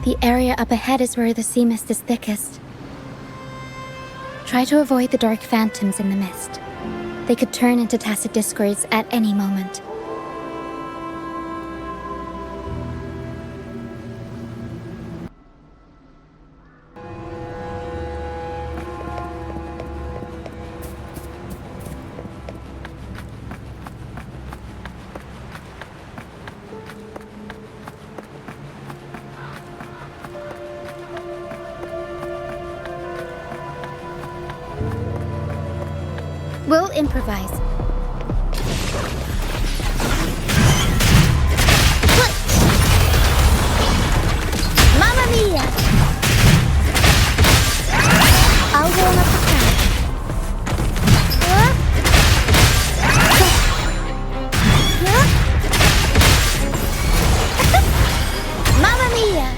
The area up ahead is where the sea mist is thickest. Try to avoid the dark phantoms in the mist. They could turn into tacit discords at any moment. We'll improvise. Mamma mia! I'll warm up the crowd. Mamma mia!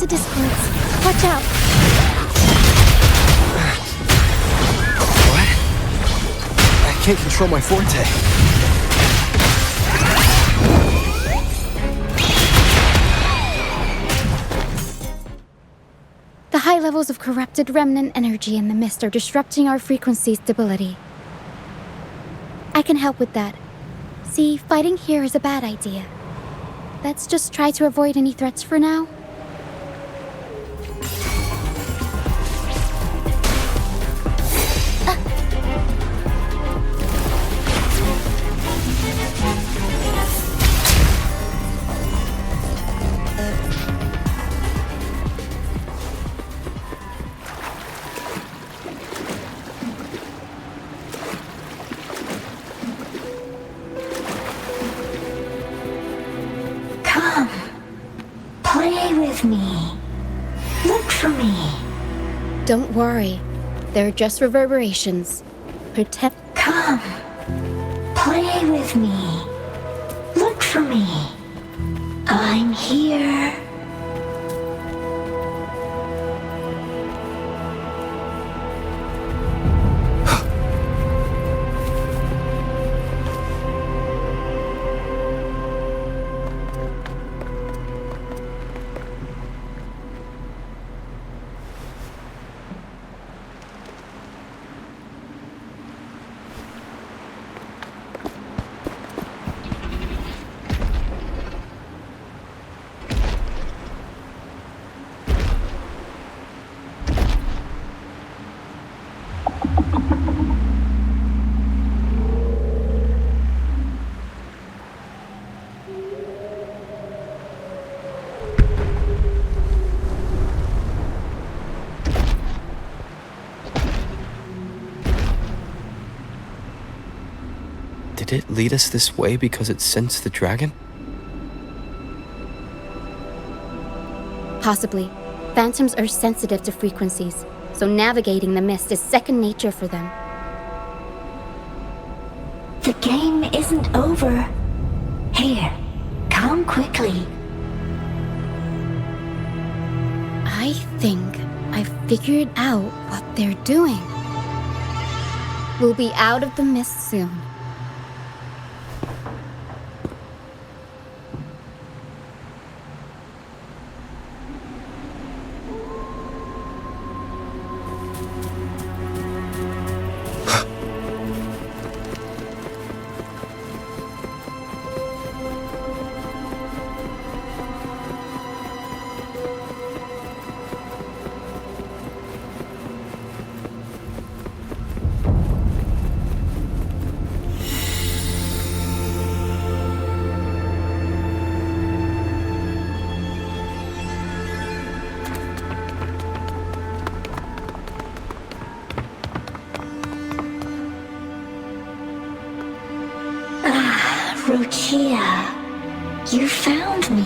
Discords. Watch out! What? I can't control my forte. The high levels of corrupted remnant energy in the mist are disrupting our frequency stability. I can help with that. See, fighting here is a bad idea. Let's just try to avoid any threats for now. Don't worry. They're just reverberations. Protect. Come. Play with me. Look for me. I'm here. Did it lead us this way because it sensed the dragon? Possibly. Phantoms are sensitive to frequencies, so navigating the mist is second nature for them. The game isn't over. Here, come quickly. I think I've figured out what they're doing. We'll be out of the mist soon. Rochia, you found me.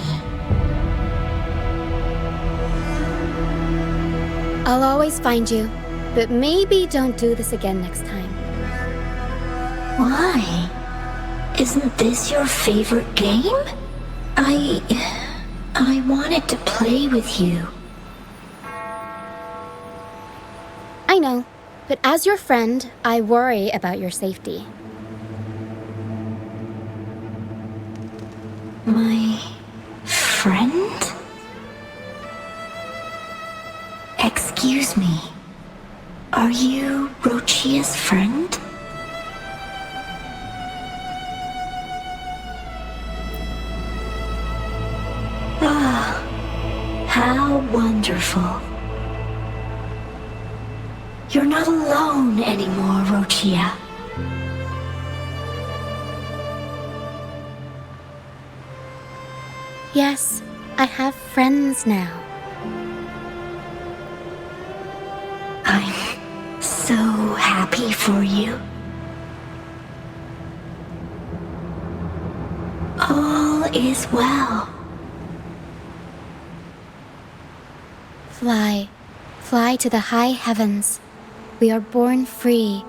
I'll always find you, but maybe don't do this again next time. Why? Isn't this your favorite game? I wanted to play with you. I know, but as your friend, I worry about your safety. My friend? Excuse me. Are you Rochia's friend? Ah, how wonderful. You're not alone anymore, Rochia. Yes, I have friends now. I'm so happy for you. All is well. Fly to the high heavens. We are born free,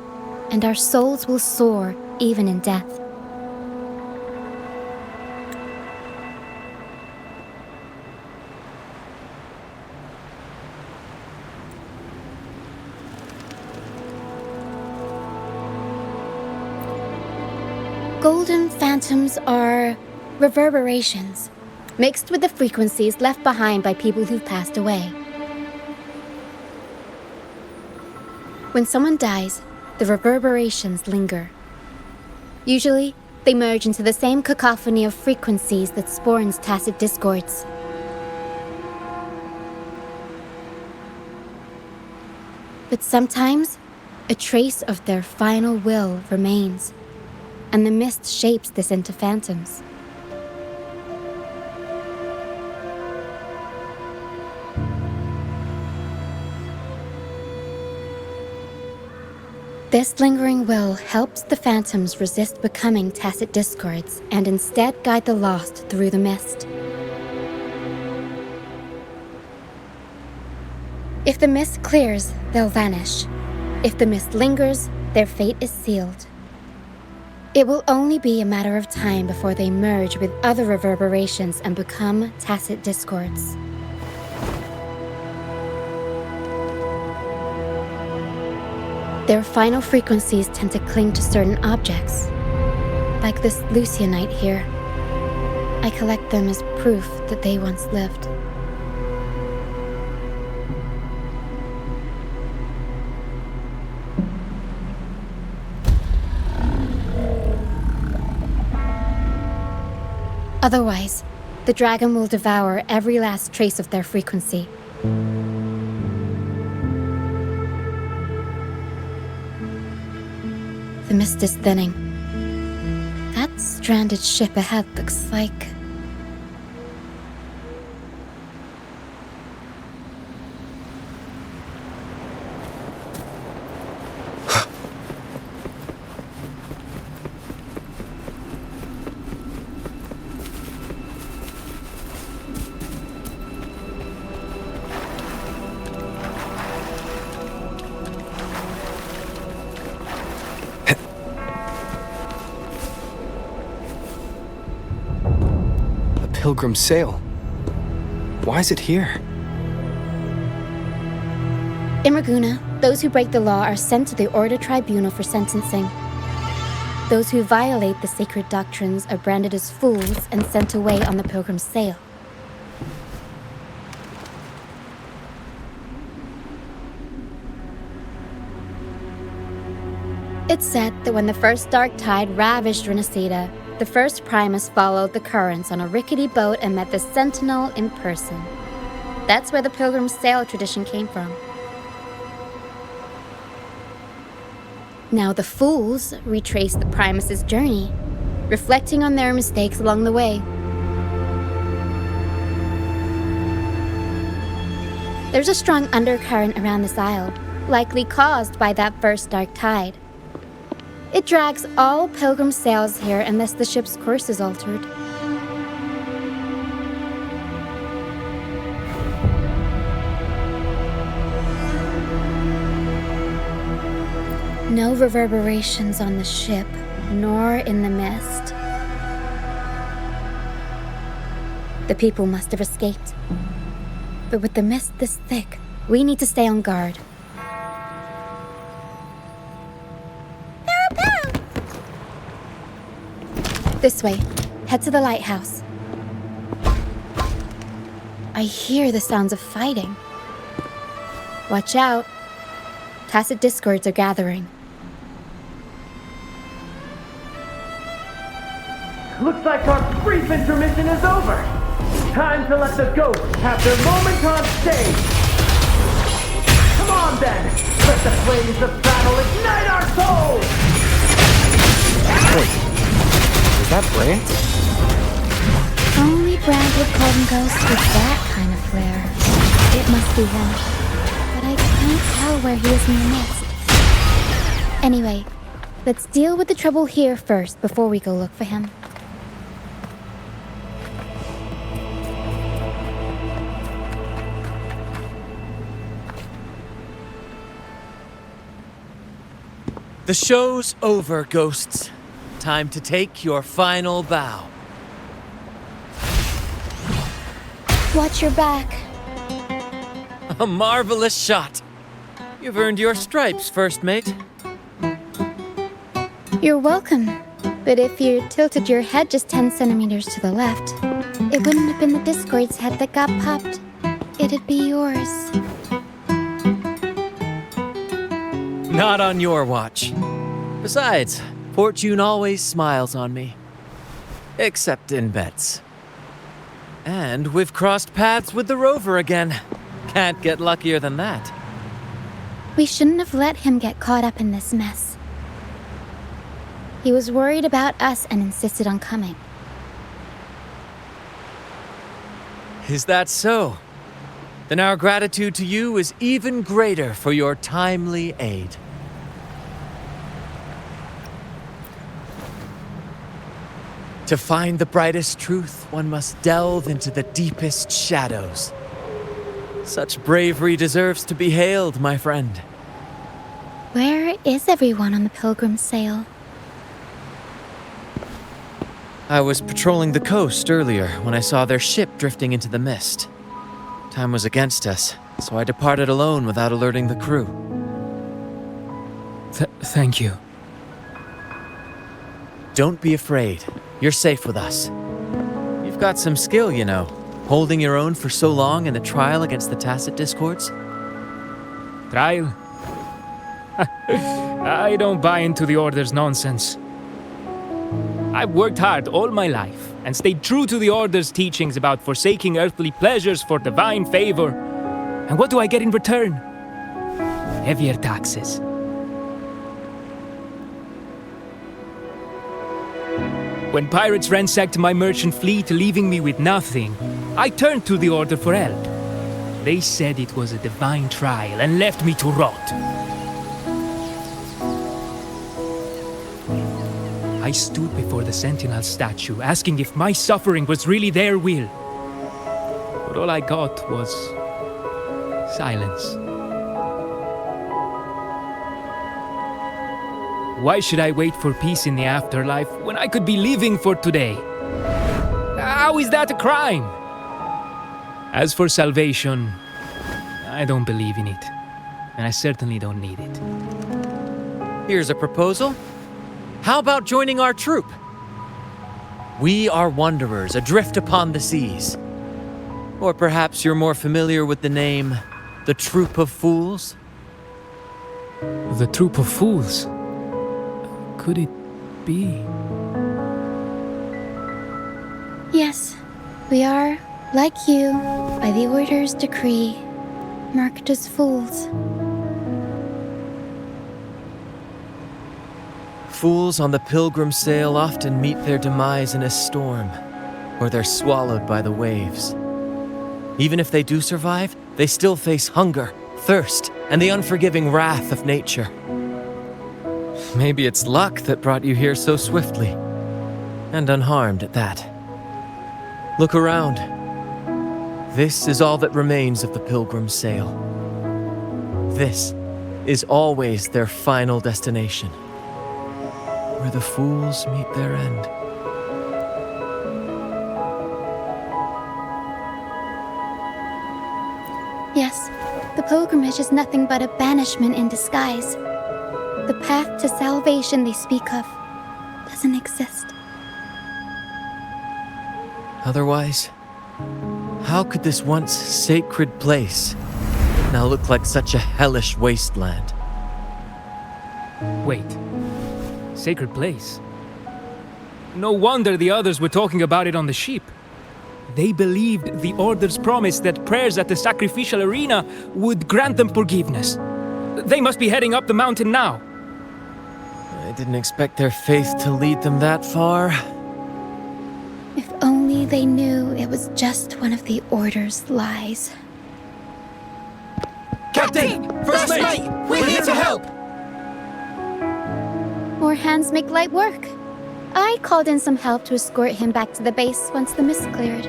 and our souls will soar even in death. Golden phantoms are reverberations, mixed with the frequencies left behind by people who've passed away. When someone dies, the reverberations linger. Usually, they merge into the same cacophony of frequencies that spawns tacit discords. But sometimes, a trace of their final will remains, and the mist shapes this into phantoms. This lingering will helps the phantoms resist becoming tacit discords and instead guide the lost through the mist. If the mist clears, they'll vanish. If the mist lingers, their fate is sealed. It will only be a matter of time before they merge with other reverberations and become tacit discords. Their final frequencies tend to cling to certain objects, like this Lucianite here. I collect them as proof that they once lived. Otherwise, the dragon will devour every last trace of their frequency. The mist is thinning. That stranded ship ahead looks like... Pilgrim sail. Why is it here? In Raguna, Those who break the law are sent to the Order Tribunal for sentencing. Those who violate the sacred doctrines are branded as fools and sent away on the Pilgrim's Sail. It's said that when the first dark tide ravaged Rinascita, the first Primus followed the currents on a rickety boat and met the Sentinel in person. That's where the Pilgrim's Sail tradition came from. Now the fools retrace the Primus's journey, reflecting on their mistakes along the way. There's a strong undercurrent around this isle, likely caused by that first dark tide. It drags all Pilgrim sails here unless the ship's course is altered. No reverberations on the ship, nor in the mist. The people must have escaped. But with the mist this thick, we need to stay on guard. This way. Head to the lighthouse. I hear the sounds of fighting. Watch out. Tacit discords are gathering. Looks like our brief intermission is over. Time to let the ghosts have their moment on stage. Come on then, let the flames of battle ignite our souls! Wait, is that Brant? Only Brand would call them ghosts with that kind of flair. It must be him. But I can't tell where he is in the mist. Anyway, let's deal with the trouble here first before we go look for him. The show's over, ghosts. Time to take your final bow. Watch your back. A marvelous shot. You've earned your stripes, first mate. You're welcome. But if you tilted your head just 10 centimeters to the left, it wouldn't have been the Discord's head that got popped. It'd be yours. Not on your watch. Besides, fortune always smiles on me. Except in bets. And we've crossed paths with the rover again. Can't get luckier than that. We shouldn't have let him get caught up in this mess. He was worried about us and insisted on coming. Is that so? Then our gratitude to you is even greater for your timely aid. To find the brightest truth, one must delve into the deepest shadows. Such bravery deserves to be hailed, my friend. Where is everyone on the Pilgrim's Sail? I was patrolling the coast earlier when I saw their ship drifting into the mist. Time was against us, so I departed alone without alerting the crew. Thank you. Don't be afraid. You're safe with us. You've got some skill, you know, holding your own for so long in the trial against the Tacit Discords. Trial? I don't buy into the Order's nonsense. I've worked hard all my life and stayed true to the Order's teachings about forsaking earthly pleasures for divine favor. And what do I get in return? Heavier taxes. When pirates ransacked my merchant fleet, leaving me with nothing, I turned to the Order for help. They said it was a divine trial and left me to rot. I stood before the Sentinel statue, asking if my suffering was really their will. But all I got was silence. Why should I wait for peace in the afterlife when I could be living for today? How is that a crime? As for salvation, I don't believe in it. and I certainly don't need it. Here's a proposal. How about joining our troupe? We are wanderers adrift upon the seas. Or perhaps you're more familiar with the name, the Troupe of Fools? The Troupe of Fools? Could it be? Yes, we are, like you, by the Order's decree, marked as fools. Fools on the pilgrim sail often meet their demise in a storm, or they're swallowed by the waves. Even if they do survive, they still face hunger, thirst, and the unforgiving wrath of nature. Maybe it's luck that brought you here so swiftly, and unharmed at that. Look around. This is all that remains of the pilgrim's sail. This is always their final destination, where the fools meet their end. Yes, the pilgrimage is nothing but a banishment in disguise. The path to salvation they speak of doesn't exist. Otherwise, how could this once sacred place now look like such a hellish wasteland? Wait. Sacred place? No wonder the others were talking about it on the ship. They believed the Order's promise that prayers at the sacrificial arena would grant them forgiveness. They must be heading up the mountain now. I didn't expect their faith to lead them that far. If only they knew it was just one of the Order's lies. Captain! First mate! We're here to help! More hands make light work. I called in some help to escort him back to the base once the mist cleared.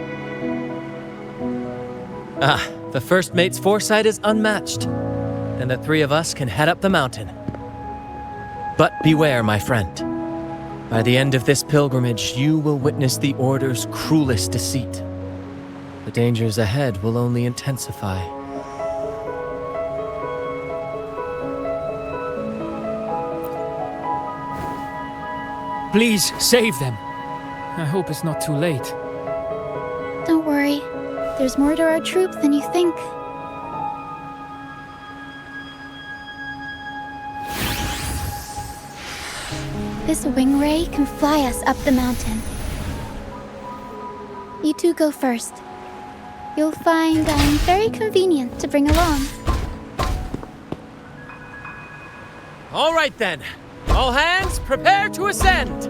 The first mate's foresight is unmatched, and the three of us can head up the mountain. But beware, my friend. By the end of this pilgrimage, you will witness the Order's cruelest deceit. The dangers ahead will only intensify. Please, save them. I hope it's not too late. Don't worry, there's more to our troupe than you think. This wing ray can fly us up the mountain. You two go first. You'll find I'm very convenient to bring along. All right then. All hands, prepare to ascend!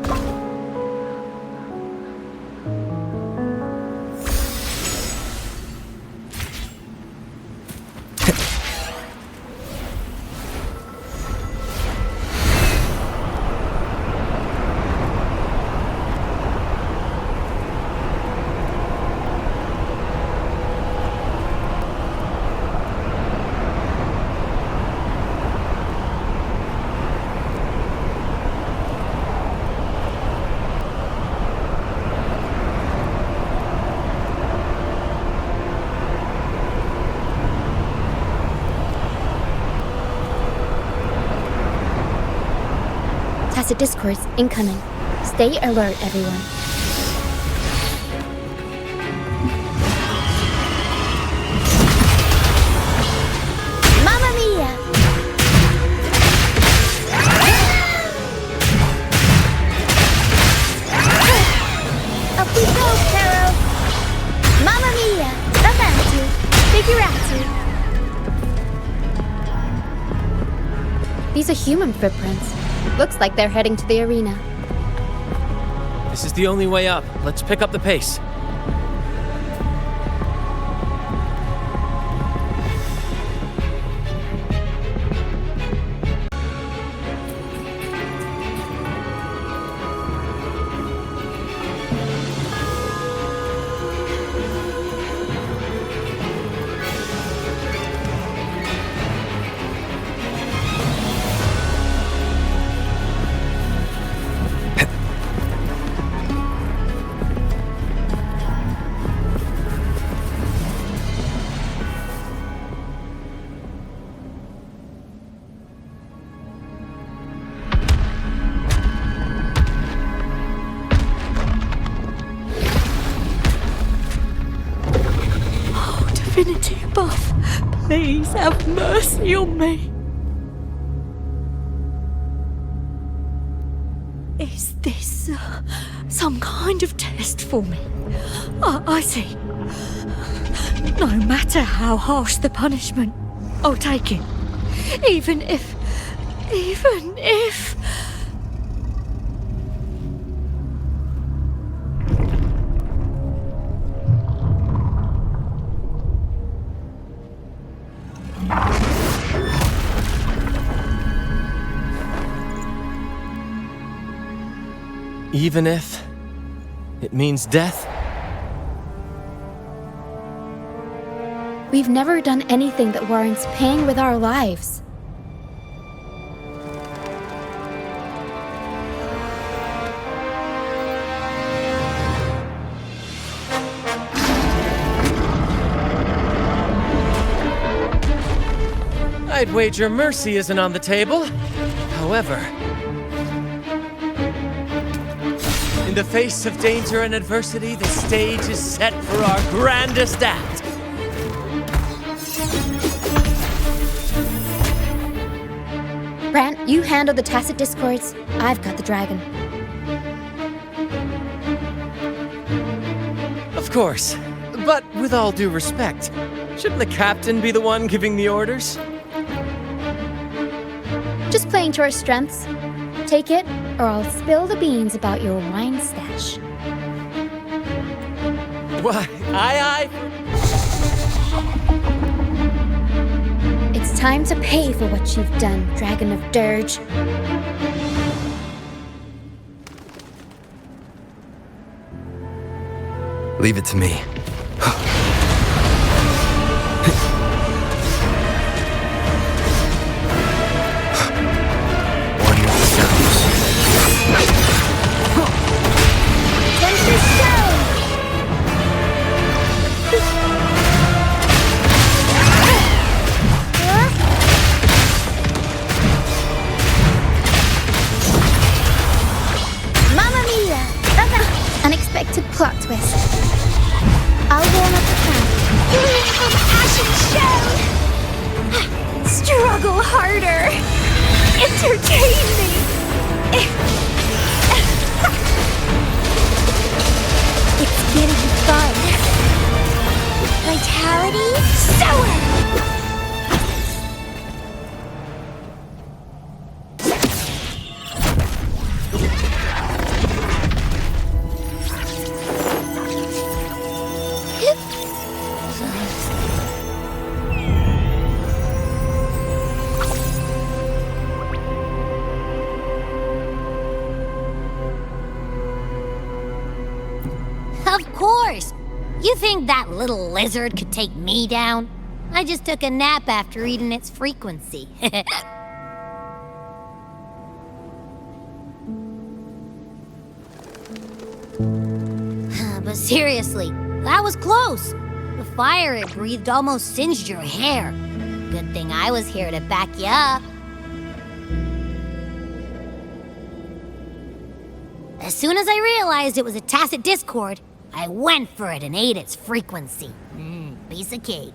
Tacit discourse incoming. Stay alert, everyone. Mamma mia! Up we go, Caro! Mamma mia! Avanti! Figurati! These are human footprints. Looks like they're heading to the arena. This is the only way up. Let's pick up the pace. humanity above, please have mercy on me. Is this some kind of test for me? I see. No matter how harsh the punishment, I'll take it. Even if... Even if it means death? We've never done anything that warrants paying with our lives. I'd wager mercy isn't on the table. However, in the face of danger and adversity, the stage is set for our grandest act. Brant, you handle the tacit discords. I've got the dragon. Of course, but with all due respect, shouldn't the captain be the one giving the orders? Just playing to our strengths. Take it, or I'll spill the beans about your wine stash. Why, aye. It's time to pay for what you've done, Dragon of Dirge. Leave it to me. One with the sounds. Tempter Stone! Mamma mia! Unexpected plot twist. I'll warm up the camp. Of ashen shell! Struggle harder! Entertain me! It's getting fun. Vitality sour! Of course! You think that little lizard could take me down? I just took a nap after eating its frequency. But seriously, that was close. The fire it breathed almost singed your hair. Good thing I was here to back you up. As soon as I realized it was a tacit discord, I went for it and ate its frequency. Piece of cake.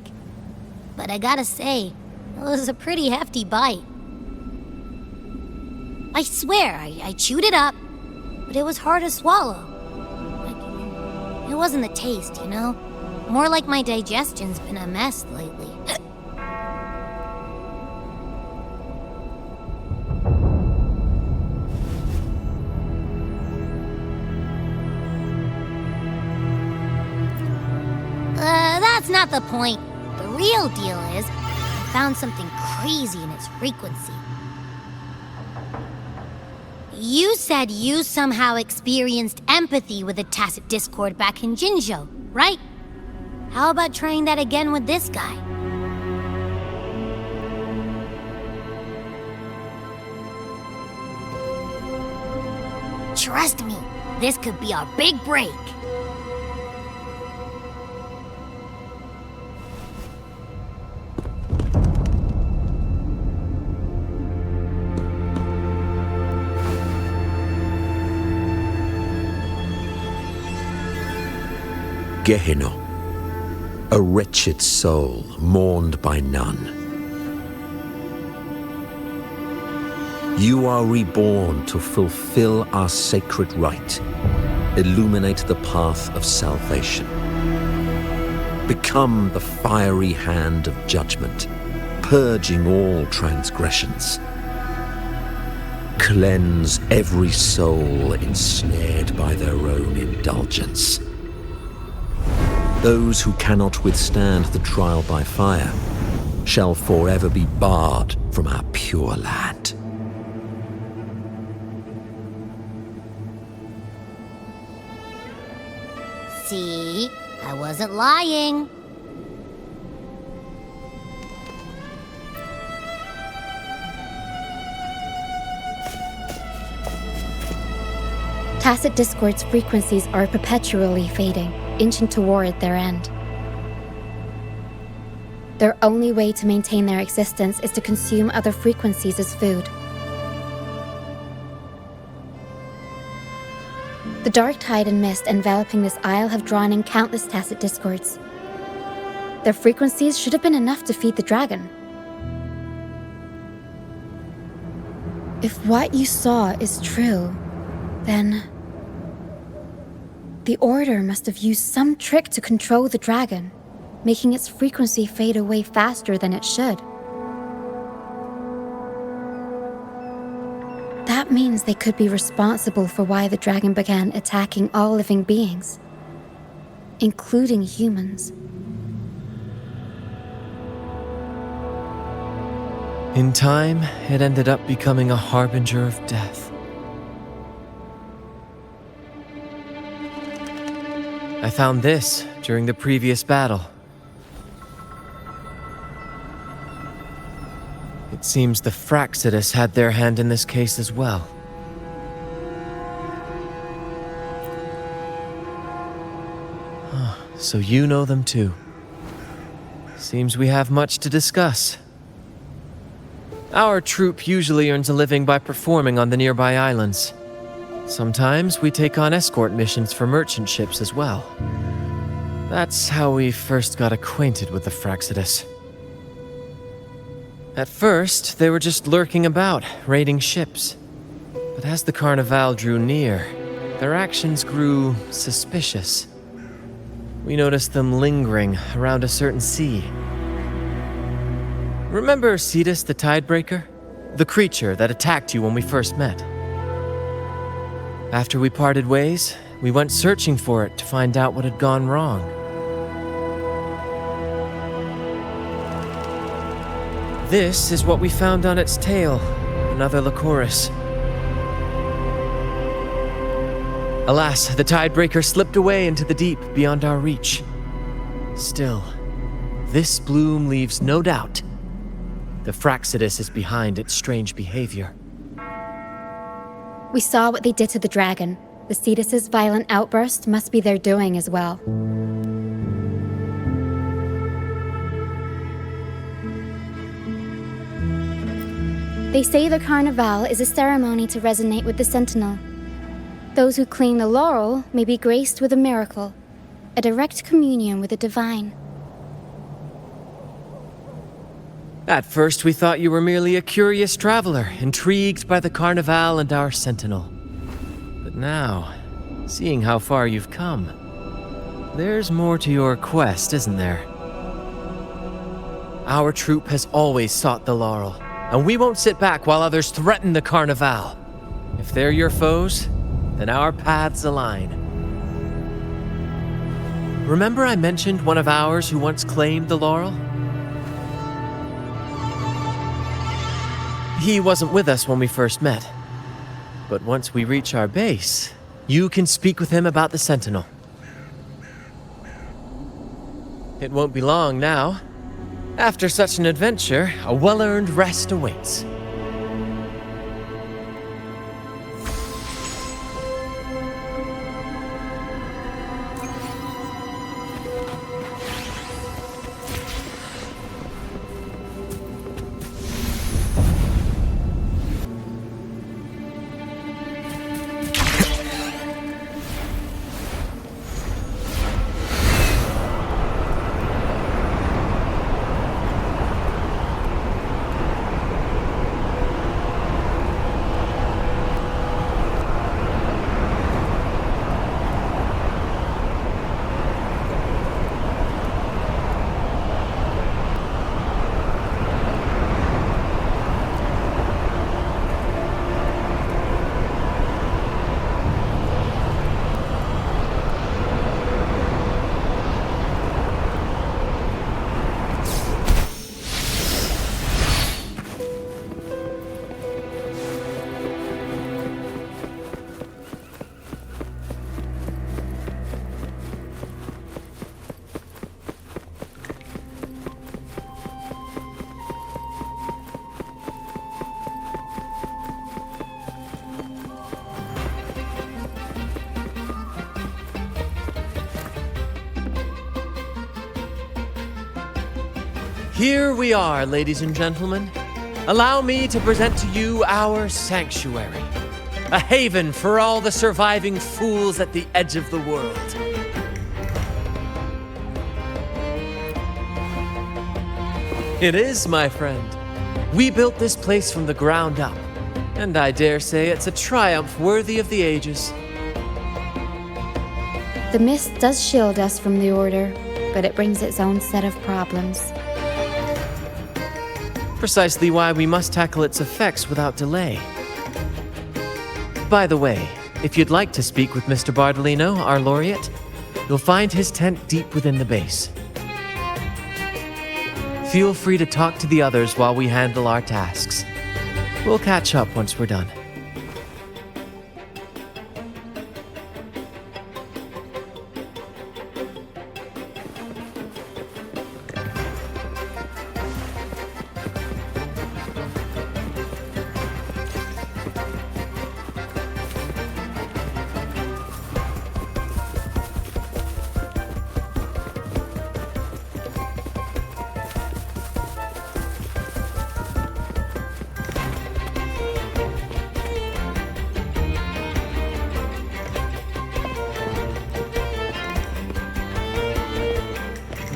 But I gotta say, it was a pretty hefty bite. I swear, I chewed it up, but it was hard to swallow. It wasn't the taste, you know? More like my digestion's been a mess lately. That's not the point. The real deal is, I found something crazy in its frequency. You said you somehow experienced empathy with the tacit discord back in Jinzhou, right? How about trying that again with this guy? Trust me, this could be our big break. Gehenna. a wretched soul mourned by none. You are reborn to fulfill our sacred rite, illuminate the path of salvation. Become the fiery hand of judgment, purging all transgressions. Cleanse every soul ensnared by their own indulgence. Those who cannot withstand the trial by fire shall forever be barred from our pure land. See? I wasn't lying. Tacit Discord's frequencies are perpetually fading, inching toward their end. Their only way to maintain their existence is to consume other frequencies as food. The dark tide and mist enveloping this isle have drawn in countless Tacit Discords. Their frequencies should have been enough to feed the dragon. If what you saw is true, then the Order must have used some trick to control the dragon, making its frequency fade away faster than it should. That means they could be responsible for why the dragon began attacking all living beings, including humans. In time, it ended up becoming a harbinger of death. I found this during the previous battle. It seems the Fraxidus had their hand in this case as well. So you know them too. Seems we have much to discuss. Our troupe usually earns a living by performing on the nearby islands. Sometimes we take on escort missions for merchant ships as well. That's how we first got acquainted with the Fraxidus. At first, they were just lurking about, raiding ships. But as the Carnival drew near, their actions grew suspicious. We noticed them lingering around a certain sea. Remember Cetus the Tidebreaker? The creature that attacked you when we first met? After we parted ways, we went searching for it to find out what had gone wrong. This is what we found on its tail, another Lycoris. Alas, the Tidebreaker slipped away into the deep beyond our reach. Still, this bloom leaves no doubt. The Fraxidus is behind its strange behavior. We saw what they did to the dragon. The Cetus's violent outburst must be their doing as well. They say the Carnival is a ceremony to resonate with the Sentinel. Those who claim the laurel may be graced with a miracle, a direct communion with the divine. At first, we thought you were merely a curious traveler, intrigued by the Carnival and our Sentinel. But now, seeing how far you've come, there's more to your quest, isn't there? Our troupe has always sought the laurel, and we won't sit back while others threaten the Carnival. If they're your foes, then our paths align. Remember I mentioned one of ours who once claimed the laurel? He wasn't with us when we first met. But once we reach our base, you can speak with him about the Sentinel. It won't be long now. After such an adventure, a well-earned rest awaits. Here we are, ladies and gentlemen. Allow me to present to you our sanctuary, a haven for all the surviving fools at the edge of the world. It is, my friend. We built this place from the ground up, and I dare say it's a triumph worthy of the ages. The mist does shield us from the Order, but it brings its own set of problems. Precisely why we must tackle its effects without delay. By the way, if you'd like to speak with Mr. Bardolino, our laureate, you'll find his tent deep within the base. Feel free to talk to the others while we handle our tasks. We'll catch up once we're done.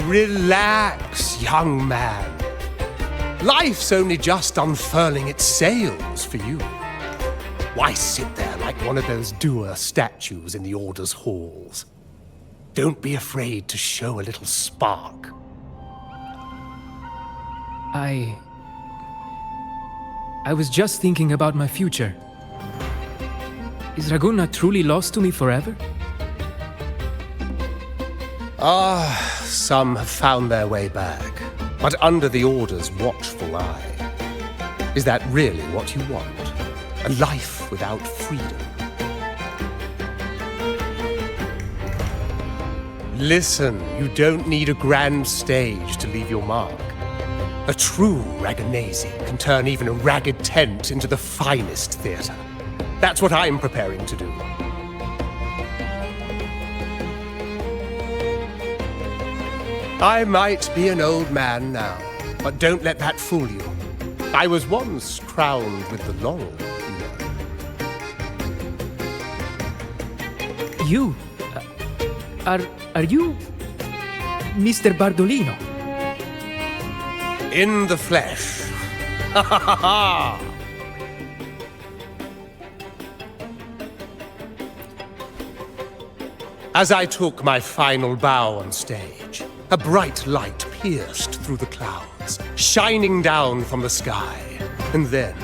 Relax, young man. Life's only just unfurling its sails for you. Why sit there like one of those dour statues in the Order's halls? Don't be afraid to show a little spark. I was just thinking about my future. Is Raguna truly lost to me forever? Some have found their way back, but under the Order's watchful eye. Is that really what you want? A life without freedom? Listen, you don't need a grand stage to leave your mark. A true Ragganese can turn even a ragged tent into the finest theater. That's what I'm preparing to do. I might be an old man now, but don't let that fool you. I was once crowned with the laurel, you know. You? Are you Mr. Bardolino? In the flesh. Ha ha ha ha! As I took my final bow on stage, a bright light pierced through the clouds, shining down from the sky. And then,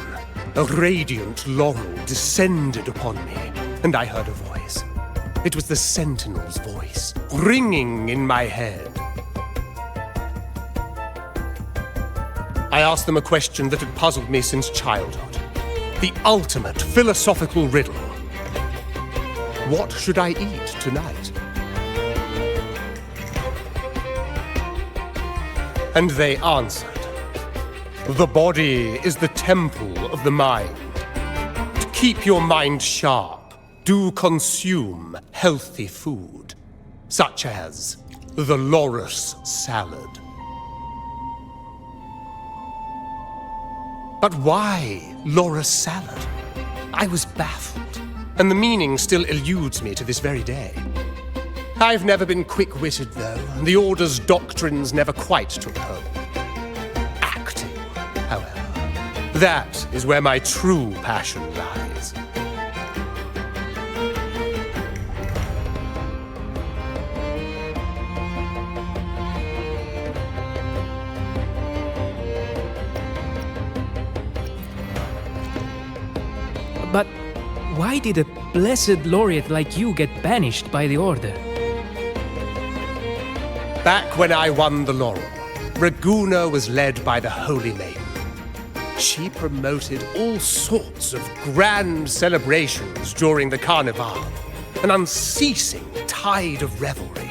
a radiant laurel descended upon me, and I heard a voice. It was the Sentinel's voice, ringing in my head. I asked them a question that had puzzled me since childhood. The ultimate philosophical riddle. What should I eat tonight? And they answered, the body is the temple of the mind. To keep your mind sharp, do consume healthy food, such as the Loris salad. But why Loris salad? I was baffled, and the meaning still eludes me to this very day. I've never been quick-witted, though, and the Order's doctrines never quite took hold. Acting, however, that is where my true passion lies. But why did a blessed laureate like you get banished by the Order? Back when I won the laurel, Raguna was led by the Holy Maiden. She promoted all sorts of grand celebrations during the Carnival, an unceasing tide of revelry.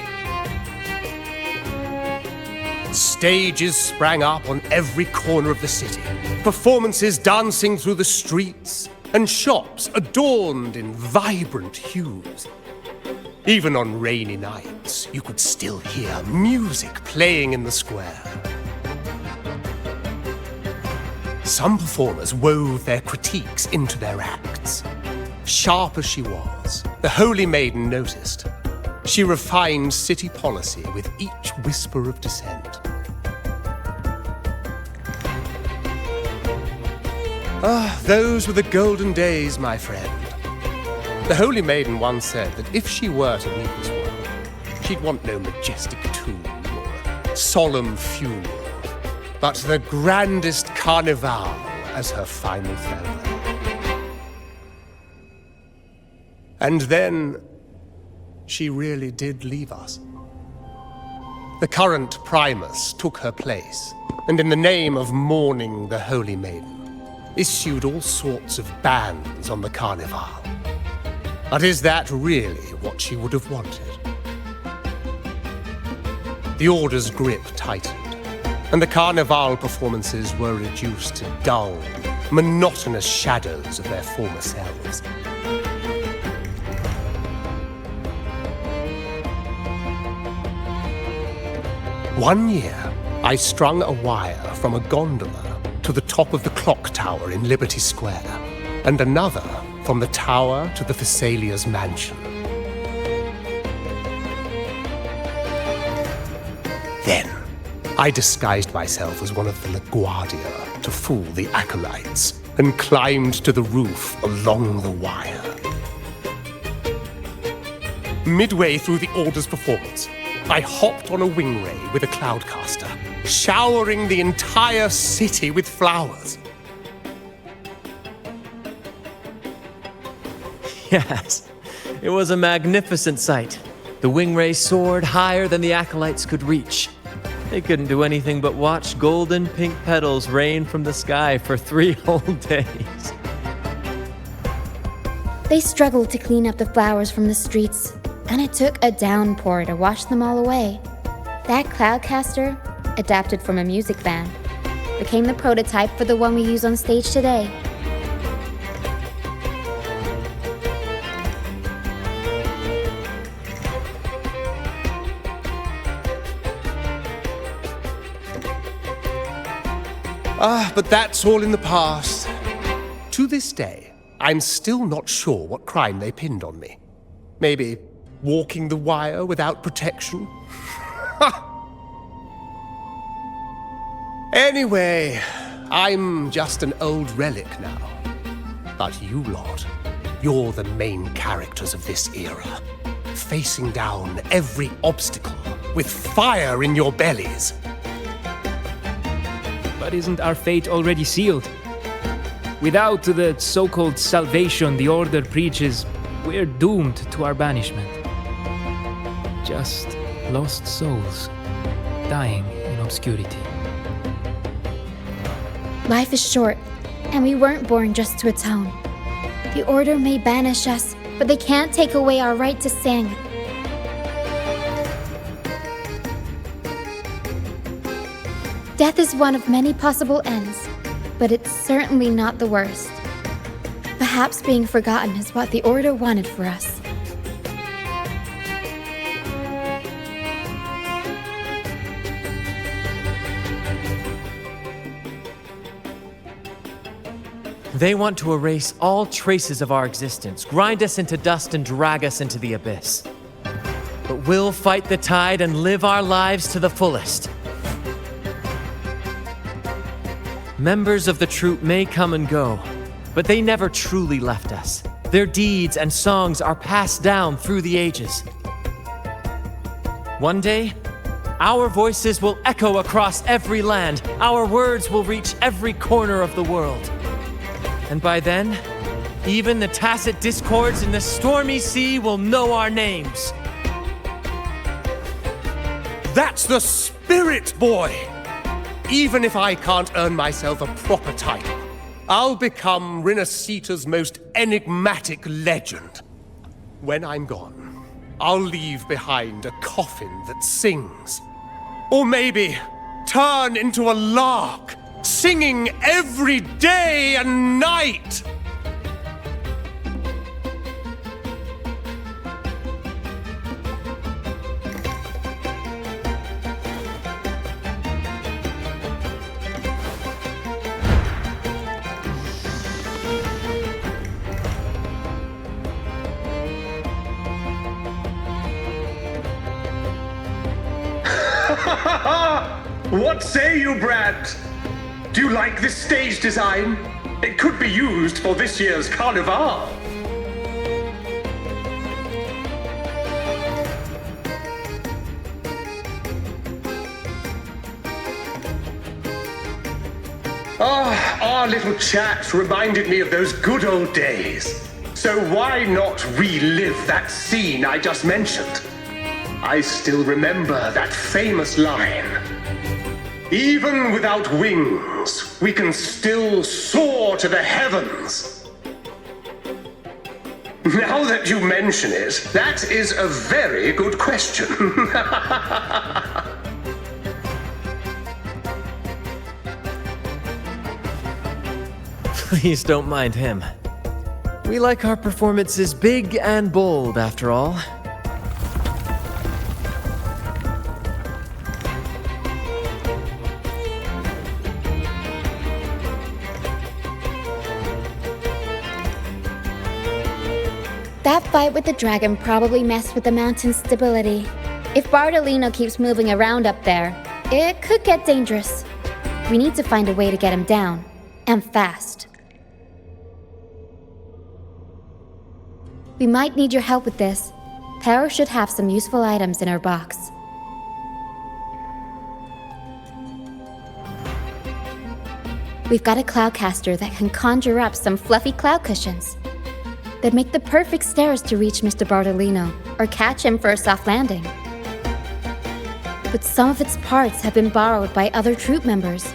Stages sprang up on every corner of the city, performances dancing through the streets, and shops adorned in vibrant hues. Even on rainy nights, you could still hear music playing in the square. Some performers wove their critiques into their acts. Sharp as she was, the Holy Maiden noticed. She refined city policy with each whisper of dissent. Ah, those were the golden days, my friend. The Holy Maiden once said that if she were to leave this world, she'd want no majestic tomb or solemn funeral, but the grandest carnival as her final farewell. And then she really did leave us. The current Primus took her place, and in the name of mourning the Holy Maiden, issued all sorts of bans on the Carnival. But is that really what she would have wanted? The Order's grip tightened, and the Carnival performances were reduced to dull, monotonous shadows of their former selves. One year, I strung a wire from a gondola to the top of the clock tower in Liberty Square, and another from the tower to the Thessalia's mansion. Then, I disguised myself as one of the LaGuardia to fool the acolytes, and climbed to the roof along the wire. Midway through the Order's performance, I hopped on a wing ray with a cloudcaster, showering the entire city with flowers. Yes, it was a magnificent sight. The wingray soared higher than the acolytes could reach. They couldn't do anything but watch golden pink petals rain from the sky for 3 whole days. They struggled to clean up the flowers from the streets, and it took a downpour to wash them all away. That cloudcaster, adapted from a music band, became the prototype for the one we use on stage today. But that's all in the past. To this day, I'm still not sure what crime they pinned on me. Maybe walking the wire without protection? Anyway, I'm just an old relic now. But you lot, you're the main characters of this era, facing down every obstacle with fire in your bellies. But isn't our fate already sealed? Without the so-called salvation the Order preaches, we're doomed to our banishment. Just lost souls, dying in obscurity. Life is short, and we weren't born just to atone. The Order may banish us, but they can't take away our right to sing. Death is one of many possible ends, but it's certainly not the worst. Perhaps being forgotten is what the Order wanted for us. They want to erase all traces of our existence, grind us into dust and drag us into the abyss. But we'll fight the tide and live our lives to the fullest. Members of the troupe may come and go, but they never truly left us. Their deeds and songs are passed down through the ages. One day, our voices will echo across every land. Our words will reach every corner of the world. And by then, even the tacit discords in the stormy sea will know our names. That's the spirit, boy! Even if I can't earn myself a proper title, I'll become Rinascita's most enigmatic legend. When I'm gone, I'll leave behind a coffin that sings. Or maybe turn into a lark, singing every day and night! What say you, Brad? Do you like this stage design? It could be used for this year's carnival. Our little chat reminded me of those good old days. So why not relive that scene I just mentioned? I still remember that famous line. Even without wings, we can still soar to the heavens. Now that you mention it, that is a very good question. Please don't mind him. We like our performances big and bold, after all. That fight with the dragon probably messed with the mountain's stability. If Bartolino keeps moving around up there, it could get dangerous. We need to find a way to get him down, and fast. We might need your help with this. Tara should have some useful items in her box. We've got a cloudcaster that can conjure up some fluffy cloud cushions. They'd make the perfect stairs to reach Mr. Bartolino, or catch him for a soft landing. But some of its parts have been borrowed by other troupe members.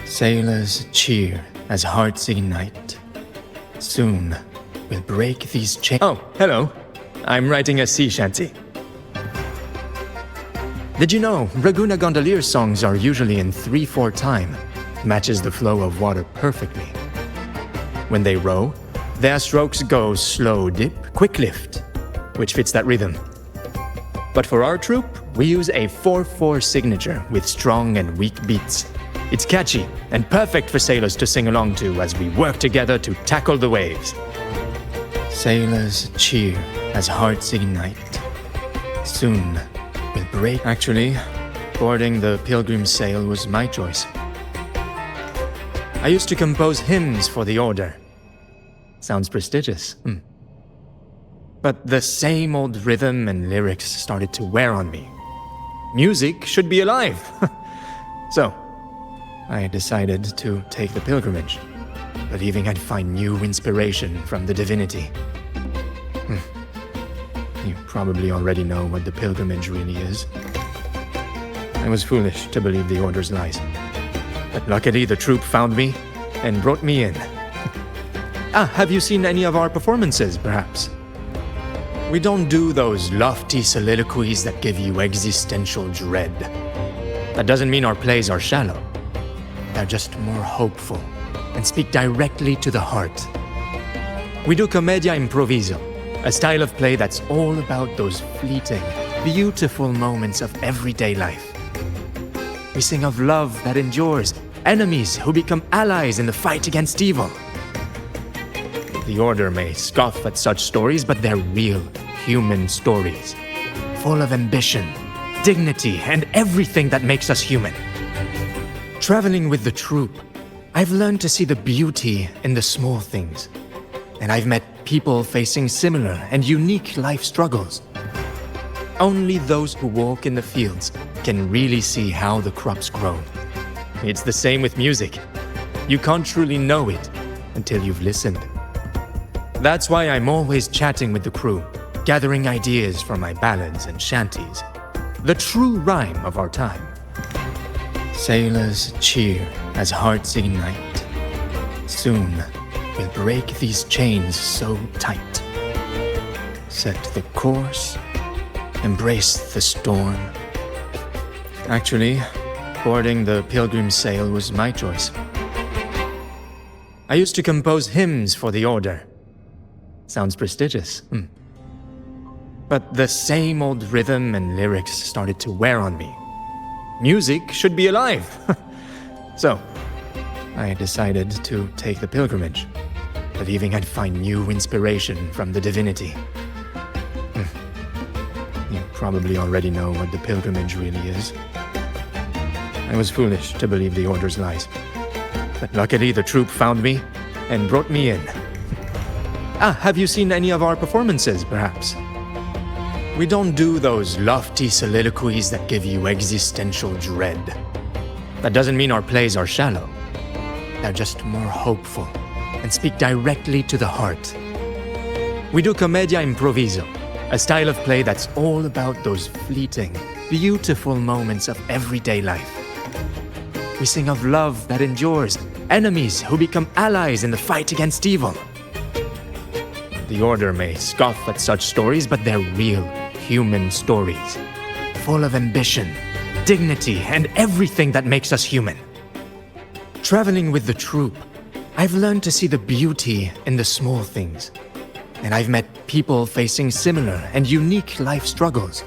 Sailors cheer as hearts ignite. Soon we'll break these chains. Oh, hello. I'm writing a sea shanty. Did you know Raguna Gondolier songs are usually in 3/4 time? Matches the flow of water perfectly. When they row, their strokes go slow dip, quick lift, which fits that rhythm. But for our troupe, we use a 4/4 signature with strong and weak beats. It's catchy and perfect for sailors to sing along to as we work together to tackle the waves. Sailors cheer as hearts ignite. Soon we'll break. Actually, boarding the Pilgrim's Sail was my choice. I used to compose hymns for the order. Sounds prestigious. But the same old rhythm and lyrics started to wear on me. Music should be alive. So, I decided to take the pilgrimage, believing I'd find new inspiration from the divinity. You probably already know what the pilgrimage really is. I was foolish to believe the order's lies. But luckily the troupe found me and brought me in. Have you seen any of our performances, perhaps? We don't do those lofty soliloquies that give you existential dread. That doesn't mean our plays are shallow. They're just more hopeful and speak directly to the heart. We do commedia improviso, a style of play that's all about those fleeting, beautiful moments of everyday life. We sing of love that endures, enemies who become allies in the fight against evil. The Order may scoff at such stories, but they're real, human stories, full of ambition, dignity, and everything that makes us human. Traveling with the troupe, I've learned to see the beauty in the small things, and I've met people facing similar and unique life struggles. Only those who walk in the fields can really see how the crops grow. It's the same with music. You can't truly know it until you've listened. That's why I'm always chatting with the crew, gathering ideas for my ballads and shanties. The true rhyme of our time. Sailors cheer as hearts ignite. Soon we'll break these chains so tight. Set the course, embrace the storm. Actually, boarding the Pilgrim Sail was my choice. I used to compose hymns for the Order. Sounds prestigious. But the same old rhythm and lyrics started to wear on me. Music should be alive. So, I decided to take the pilgrimage, believing I'd find new inspiration from the divinity. You probably already know what the pilgrimage really is. I was foolish to believe the Order's lies. But luckily the Troupe found me and brought me in. Have you seen any of our performances, perhaps? We don't do those lofty soliloquies that give you existential dread. That doesn't mean our plays are shallow. They're just more hopeful and speak directly to the heart. We do commedia improviso, a style of play that's all about those fleeting, beautiful moments of everyday life. We sing of love that endures, enemies who become allies in the fight against evil. The Order may scoff at such stories, but they're real, human stories, full of ambition, dignity, and everything that makes us human. Traveling with the Troupe, I've learned to see the beauty in the small things, and I've met people facing similar and unique life struggles.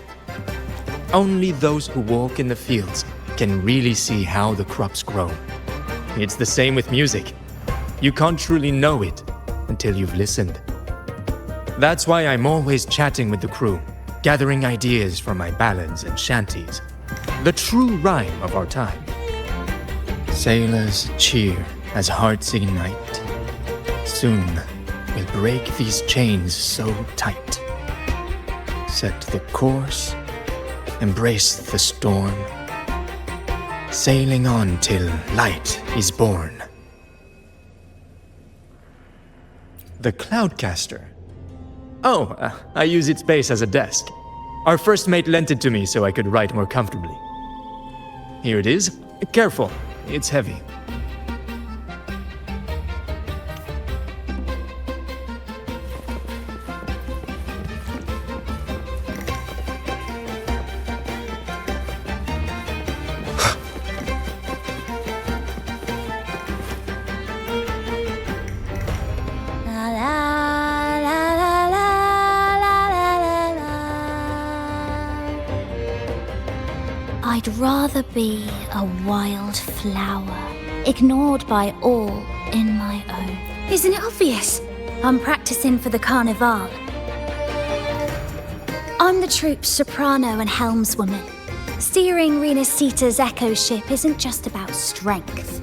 Only those who walk in the fields can really see how the crops grow. It's the same with music. You can't truly know it until you've listened. That's why I'm always chatting with the crew, gathering ideas for my ballads and shanties. The true rhyme of our time. Sailors cheer as hearts ignite. Soon we'll break these chains so tight. Set the course, embrace the storm. Sailing on till light is born. The Cloudcaster. Oh, I use its base as a desk. Our first mate lent it to me so I could write more comfortably. Here it is. Careful, it's heavy. I'd rather be a wild flower, ignored by all in my own. Isn't it obvious? I'm practicing for the Carnival. I'm the troupe's soprano and helmswoman. Steering Rinascita's echo ship isn't just about strength.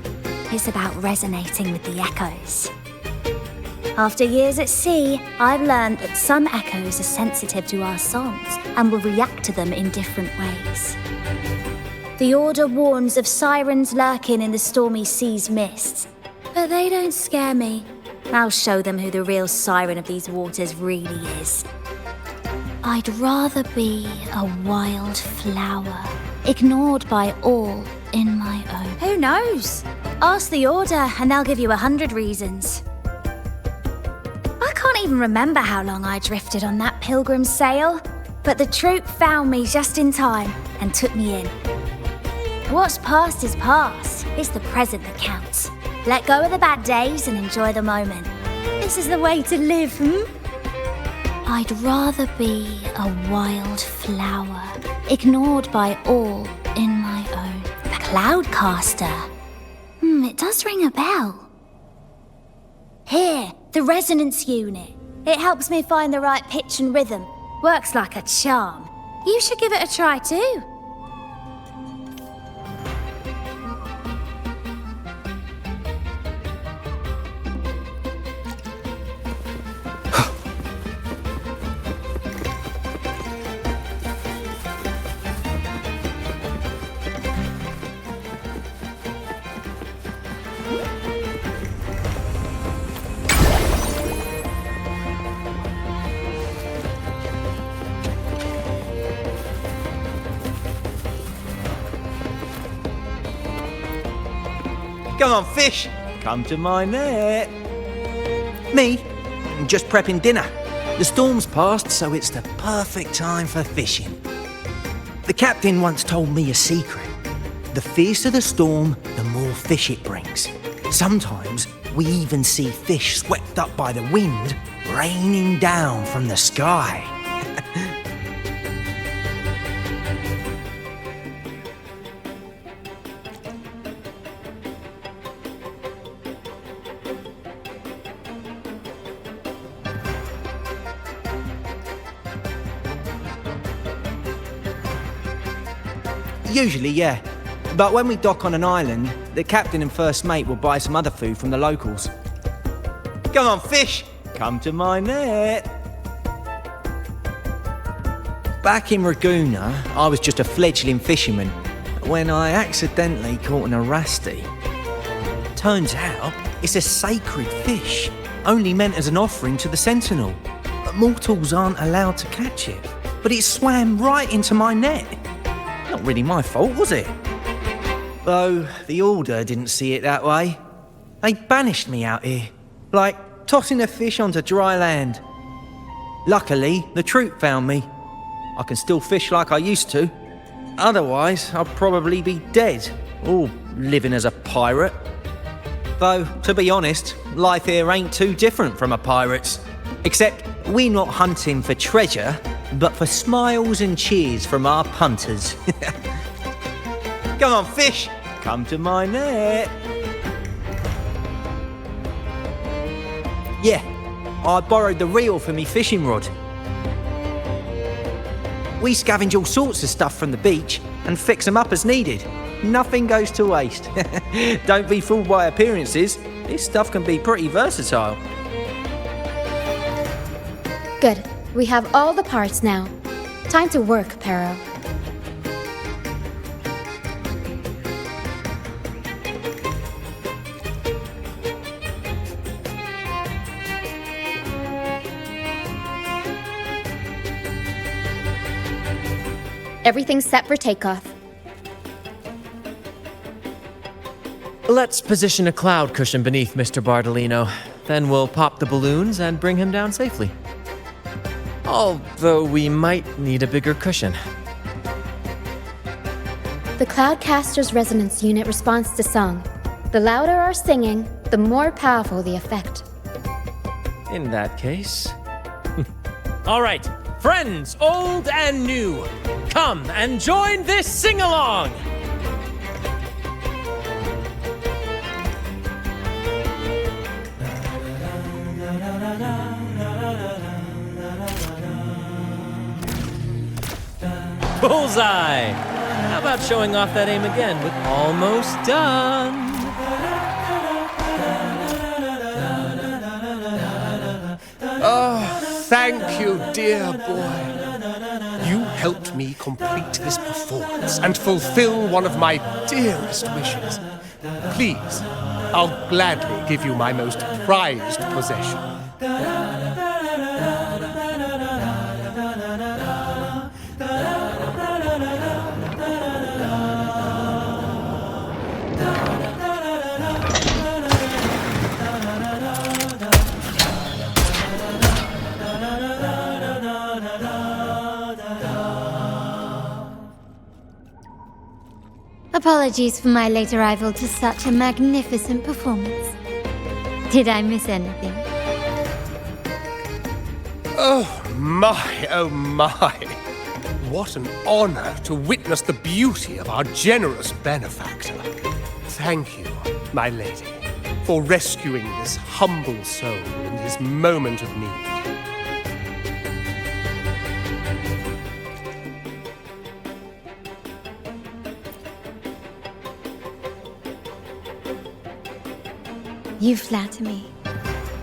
It's about resonating with the echoes. After years at sea, I've learned that some echoes are sensitive to our songs and will react to them in different ways. The Order warns of sirens lurking in the stormy sea's mists, but they don't scare me. I'll show them who the real siren of these waters really is. I'd rather be a wild flower, ignored by all in my own. Who knows? Ask the Order and they'll give you 100 reasons. I can't even remember how long I drifted on that pilgrim sail, but the Troupe found me just in time and took me in. What's past is past. It's the present that counts. Let go of the bad days and enjoy the moment. This is the way to live, I'd rather be a wild flower, ignored by all in my own. The Cloudcaster. It does ring a bell. Here, the resonance unit. It helps me find the right pitch and rhythm. Works like a charm. You should give it a try too. Come on, fish! come to my net. Me? Just prepping dinner. The storm's passed, so it's the perfect time for fishing. The captain once told me a secret. The fiercer the storm, the more fish it brings. Sometimes we even see fish swept up by the wind, raining down from the sky. Usually, yeah. But when we dock on an island, the captain and first mate will buy some other food from the locals. Come on, fish! Come to my net! Back in Raguna, I was just a fledgling fisherman when I accidentally caught an arasti. Turns out, it's a sacred fish, only meant as an offering to the Sentinel. Mortals aren't allowed to catch it, but it swam right into my net. Not really my fault, was it? Though the Order didn't see it that way. They banished me out here, like tossing a fish onto dry land. Luckily, the Troupe found me. I can still fish like I used to. Otherwise, I'd probably be dead, or living as a pirate. Though, to be honest, life here ain't too different from a pirate's. Except, we're not hunting for treasure, but for smiles and cheers from our punters. Come on, fish! Come to my net! Yeah, I borrowed the reel for me fishing rod. We scavenge all sorts of stuff from the beach and fix them up as needed. Nothing goes to waste. Don't be fooled by appearances. This stuff can be pretty versatile. Good. We have all the parts now. Time to work, Pero. Everything's set for takeoff. Let's position a cloud cushion beneath Mr. Bardolino. Then we'll pop the balloons and bring him down safely. Although we might need a bigger cushion. The Cloudcaster's resonance unit responds to song. The louder our singing, the more powerful the effect. In that case... All right, friends old and new, come and join this sing-along! Bullseye! How about showing off that aim again with almost done? Oh, thank you, dear boy. You helped me complete this performance and fulfill one of my dearest wishes. Please, I'll gladly give you my most prized possession. Apologies for my late arrival to such a magnificent performance. Did I miss anything? Oh my, oh my. What an honor to witness the beauty of our generous benefactor. Thank you, my lady, for rescuing this humble soul in his moment of need. You flatter me.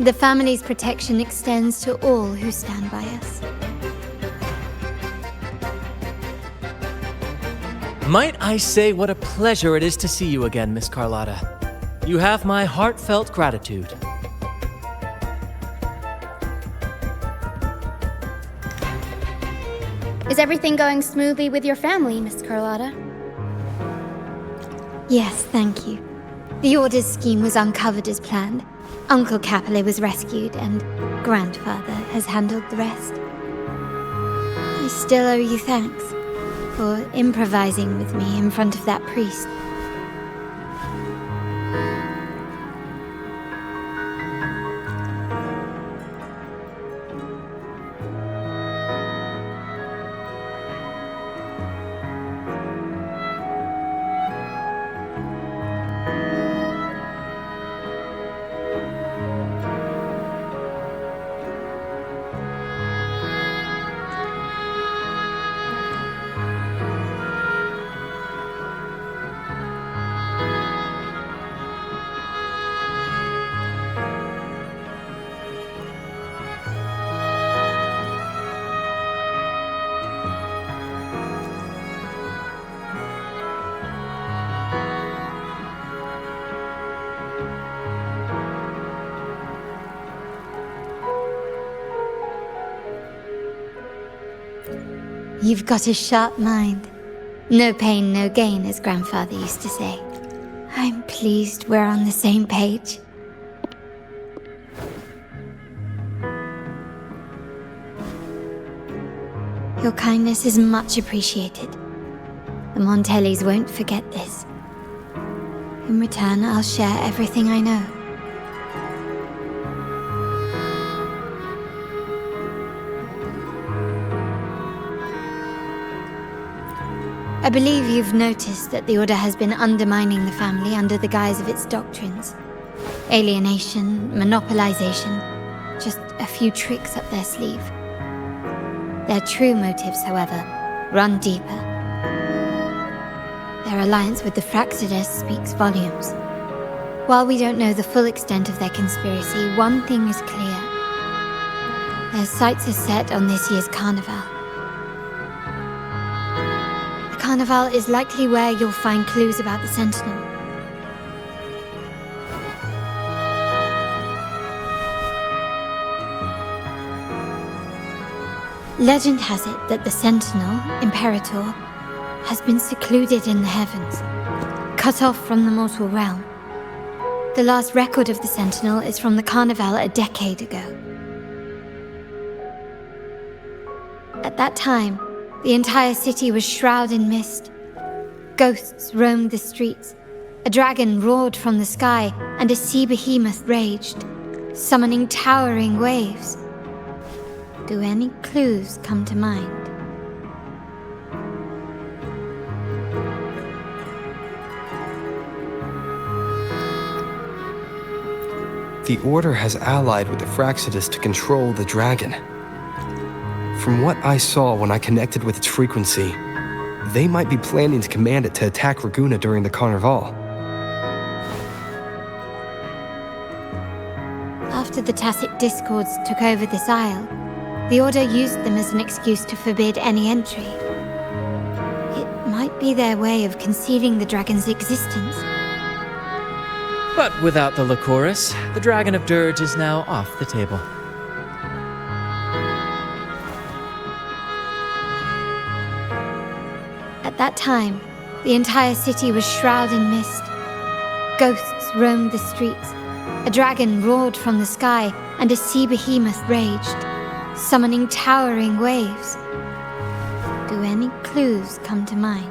The family's protection extends to all who stand by us. Might I say what a pleasure it is to see you again, Miss Carlotta. You have my heartfelt gratitude. Is everything going smoothly with your family, Miss Carlotta? Yes, thank you. The Order's scheme was uncovered as planned. Uncle Capilet was rescued, and Grandfather has handled the rest. I still owe you thanks for improvising with me in front of that priest. You've got a sharp mind. No pain, no gain, as Grandfather used to say. I'm pleased we're on the same page. Your kindness is much appreciated. The Montellis won't forget this. In return, I'll share everything I know. I believe you've noticed that the Order has been undermining the family under the guise of its doctrines. Alienation, monopolization, just a few tricks up their sleeve. Their true motives, however, run deeper. Their alliance with the Fraxidus speaks volumes. While we don't know the full extent of their conspiracy, one thing is clear. Their sights are set on this year's carnival. Carnival is likely where you'll find clues about the Sentinel. Legend has it that the Sentinel, Imperator, has been secluded in the heavens, cut off from the mortal realm. The last record of the Sentinel is from the Carnival a decade ago. At that time, the entire city was shrouded in mist. Ghosts roamed the streets. A dragon roared from the sky, and a sea behemoth raged, summoning towering waves. Do any clues come to mind? The Order has allied with the Fraxidus to control the dragon. From what I saw when I connected with its frequency, they might be planning to command it to attack Raguna during the Carnival. After the Tacit Discords took over this isle, the Order used them as an excuse to forbid any entry. It might be their way of concealing the dragon's existence. But without the Lycoris, the Dragon of Dirge is now off the table. At that time, the entire city was shrouded in mist. Ghosts roamed the streets. A dragon roared from the sky, and a sea behemoth raged, summoning towering waves. Do any clues come to mind?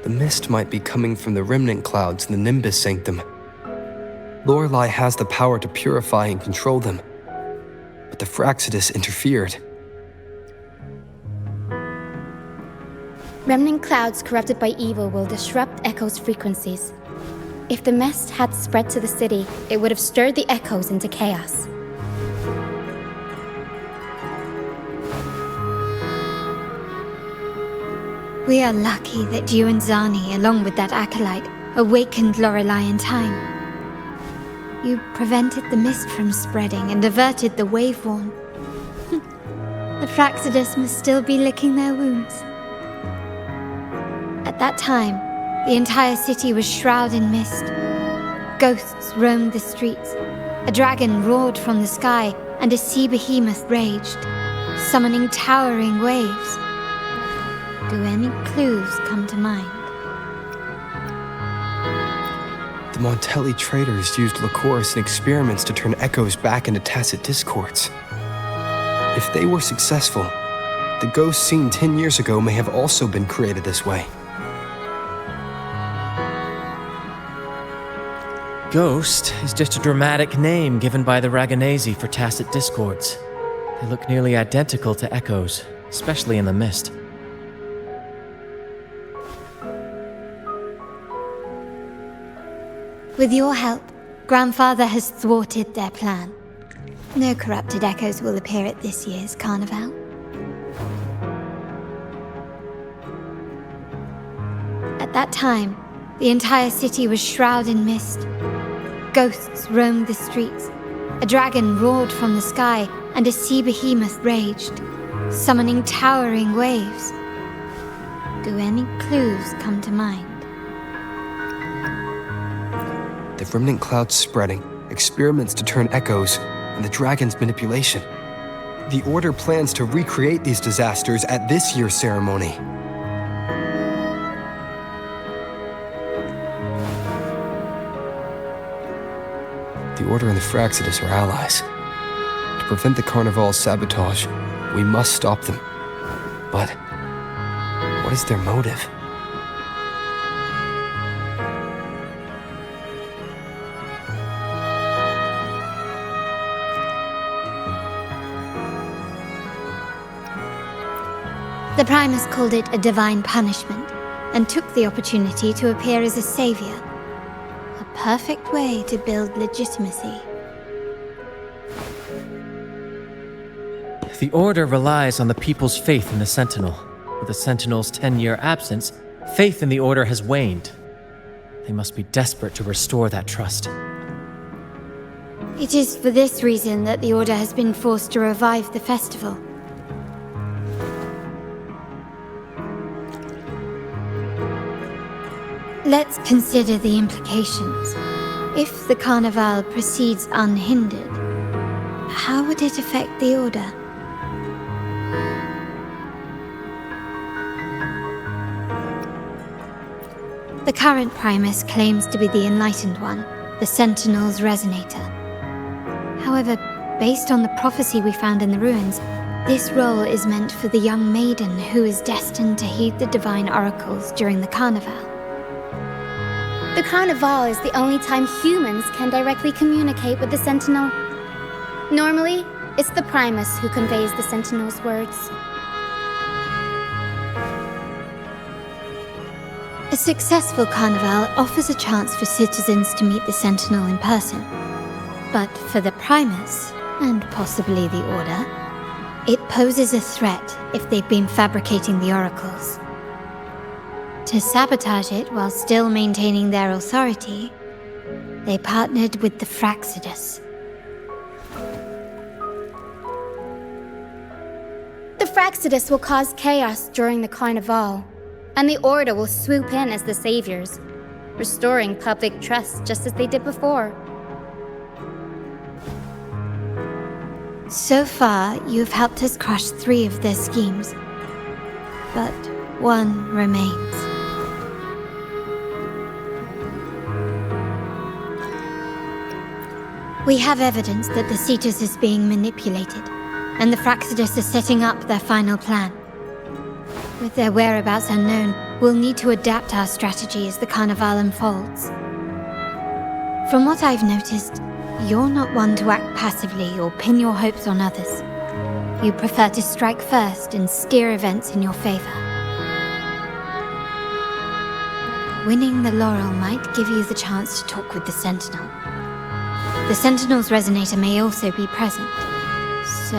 The mist might be coming from the remnant clouds in the Nimbus Sanctum. Lorelei has the power to purify and control them, but the Fraxidus interfered. Remnant clouds corrupted by evil will disrupt Echo's frequencies. If the mist had spread to the city, it would have stirred the Echoes into chaos. We are lucky that you and Zani, along with that acolyte, awakened Lorelei in time. You prevented the mist from spreading and averted the waveworn. The Fraxidus must still be licking their wounds. At that time, the entire city was shrouded in mist. Ghosts roamed the streets. A dragon roared from the sky, and a sea behemoth raged, summoning towering waves. Do any clues come to mind? The Montelli traders used Lycoris and experiments to turn echoes back into tacit discords. If they were successful, the ghosts seen 10 years ago may have also been created this way. Ghost is just a dramatic name given by the Raganesi for tacit discords. They look nearly identical to echoes, especially in the mist. With your help, Grandfather has thwarted their plan. No corrupted echoes will appear at this year's carnival. At that time, the entire city was shrouded in mist. Ghosts roamed the streets. A dragon roared from the sky, and a sea behemoth raged, summoning towering waves. Do any clues come to mind? The remnant cloud spreading, experiments to turn echoes, and the dragon's manipulation. The Order plans to recreate these disasters at this year's ceremony. The Order and the Fraxidus are allies. To prevent the Carnival's sabotage, we must stop them. But what is their motive? The Primus called it a divine punishment, and took the opportunity to appear as a savior. A perfect way to build legitimacy. The Order relies on the people's faith in the Sentinel. With the Sentinel's 10-year absence, faith in the Order has waned. They must be desperate to restore that trust. It is for this reason that the Order has been forced to revive the festival. Let's consider the implications. If the Carnival proceeds unhindered, how would it affect the Order? The current Primus claims to be the Enlightened One, the Sentinel's Resonator. However, based on the prophecy we found in the ruins, this role is meant for the young maiden who is destined to heed the divine oracles during the Carnival. The Carnival is the only time humans can directly communicate with the Sentinel. Normally, it's the Primus who conveys the Sentinel's words. A successful Carnival offers a chance for citizens to meet the Sentinel in person. But for the Primus, and possibly the Order, it poses a threat if they've been fabricating the oracles. To sabotage it while still maintaining their authority, they partnered with the Fraxidus. The Fraxidus will cause chaos during the Carnival, and the Order will swoop in as the saviors, restoring public trust just as they did before. So far, you've helped us crush 3 of their schemes, but one remains. We have evidence that the Cetus is being manipulated, and the Fraxidus are setting up their final plan. With their whereabouts unknown, we'll need to adapt our strategy as the Carnival unfolds. From what I've noticed, you're not one to act passively or pin your hopes on others. You prefer to strike first and steer events in your favor. Winning the laurel might give you the chance to talk with the Sentinel. The Sentinel's Resonator may also be present, so...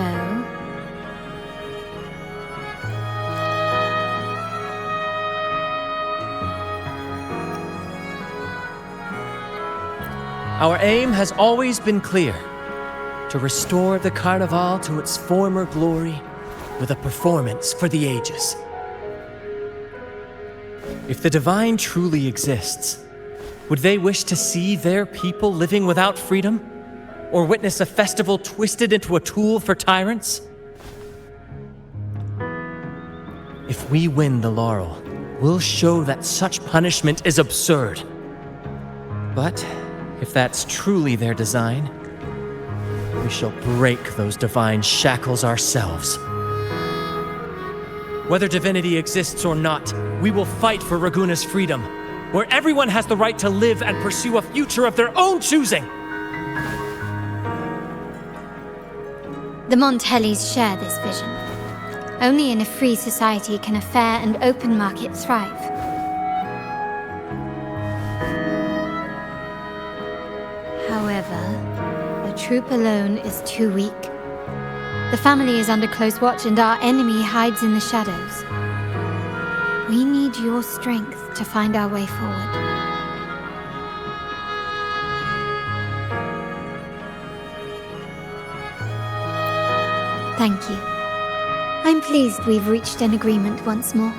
Our aim has always been clear: to restore the Carnival to its former glory with a performance for the ages. If the Divine truly exists, would they wish to see their people living without freedom? Or witness a festival twisted into a tool for tyrants? If we win the laurel, we'll show that such punishment is absurd. But if that's truly their design, we shall break those divine shackles ourselves. Whether divinity exists or not, we will fight for Raguna's freedom, where everyone has the right to live and pursue a future of their own choosing. The Montellys share this vision. Only in a free society can a fair and open market thrive. However, the Troupe alone is too weak. The family is under close watch and our enemy hides in the shadows. We need your strength to find our way forward. Thank you. I'm pleased we've reached an agreement once more.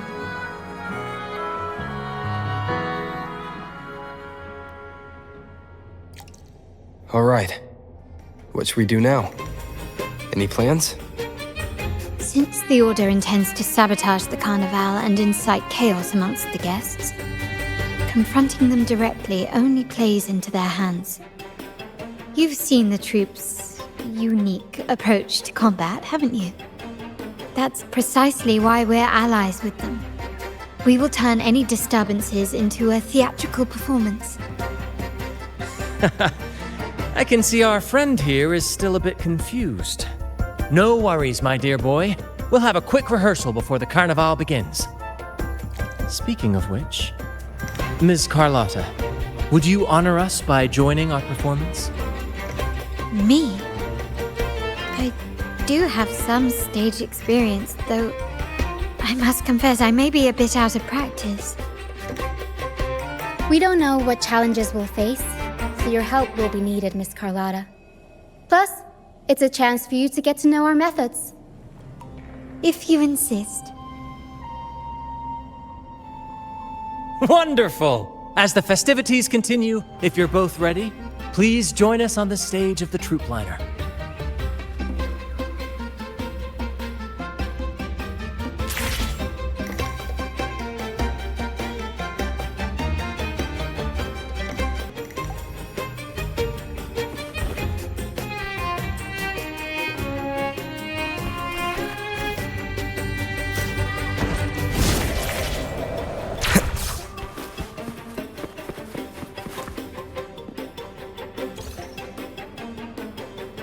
All right. What should we do now? Any plans? Since the Order intends to sabotage the Carnival and incite chaos amongst the guests, confronting them directly only plays into their hands. You've seen the Troupe's unique approach to combat, haven't you? That's precisely why we're allies with them. We will turn any disturbances into a theatrical performance. I can see our friend here is still a bit confused. No worries, my dear boy. We'll have a quick rehearsal before the Carnival begins. Speaking of which, Ms. Carlotta, would you honor us by joining our performance? Me? I do have some stage experience, though I must confess I may be a bit out of practice. We don't know what challenges we'll face, so your help will be needed, Miss Carlotta. Plus, it's a chance for you to get to know our methods. If you insist. Wonderful! As the festivities continue, if you're both ready, please join us on the stage of the Troupe liner.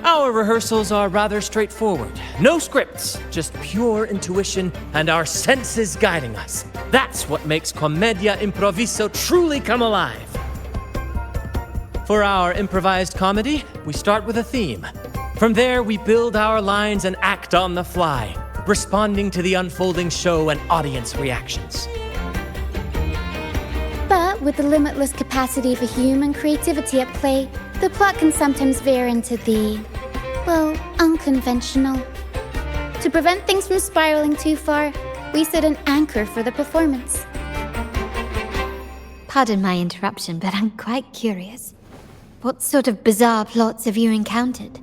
Our rehearsals are rather straightforward. No scripts, just pure intuition and our senses guiding us. That's what makes Commedia Improviso truly come alive. For our improvised comedy, we start with a theme. From there, we build our lines and act on the fly, responding to the unfolding show and audience reactions. But with the limitless capacity for human creativity at play, the plot can sometimes veer into the, well, unconventional. To prevent things from spiraling too far, we set an anchor for the performance. Pardon my interruption, but I'm quite curious. What sort of bizarre plots have you encountered?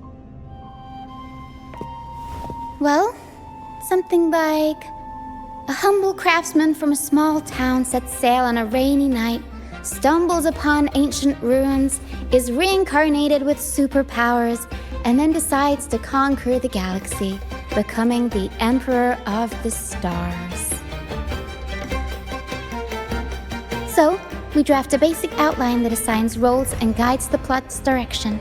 Well, something like a humble craftsman from a small town sets sail on a rainy night, stumbles upon ancient ruins, is reincarnated with superpowers, and then decides to conquer the galaxy, becoming the Emperor of the Stars. So, we draft a basic outline that assigns roles and guides the plot's direction.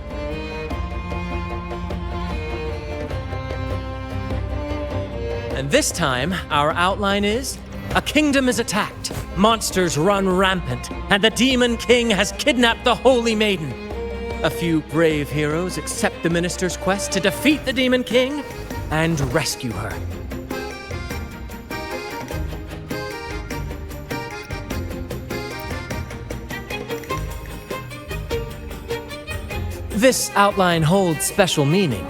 And this time, our outline is: a kingdom is attacked, monsters run rampant, and the Demon King has kidnapped the Holy Maiden. A few brave heroes accept the minister's quest to defeat the Demon King and rescue her. This outline holds special meaning.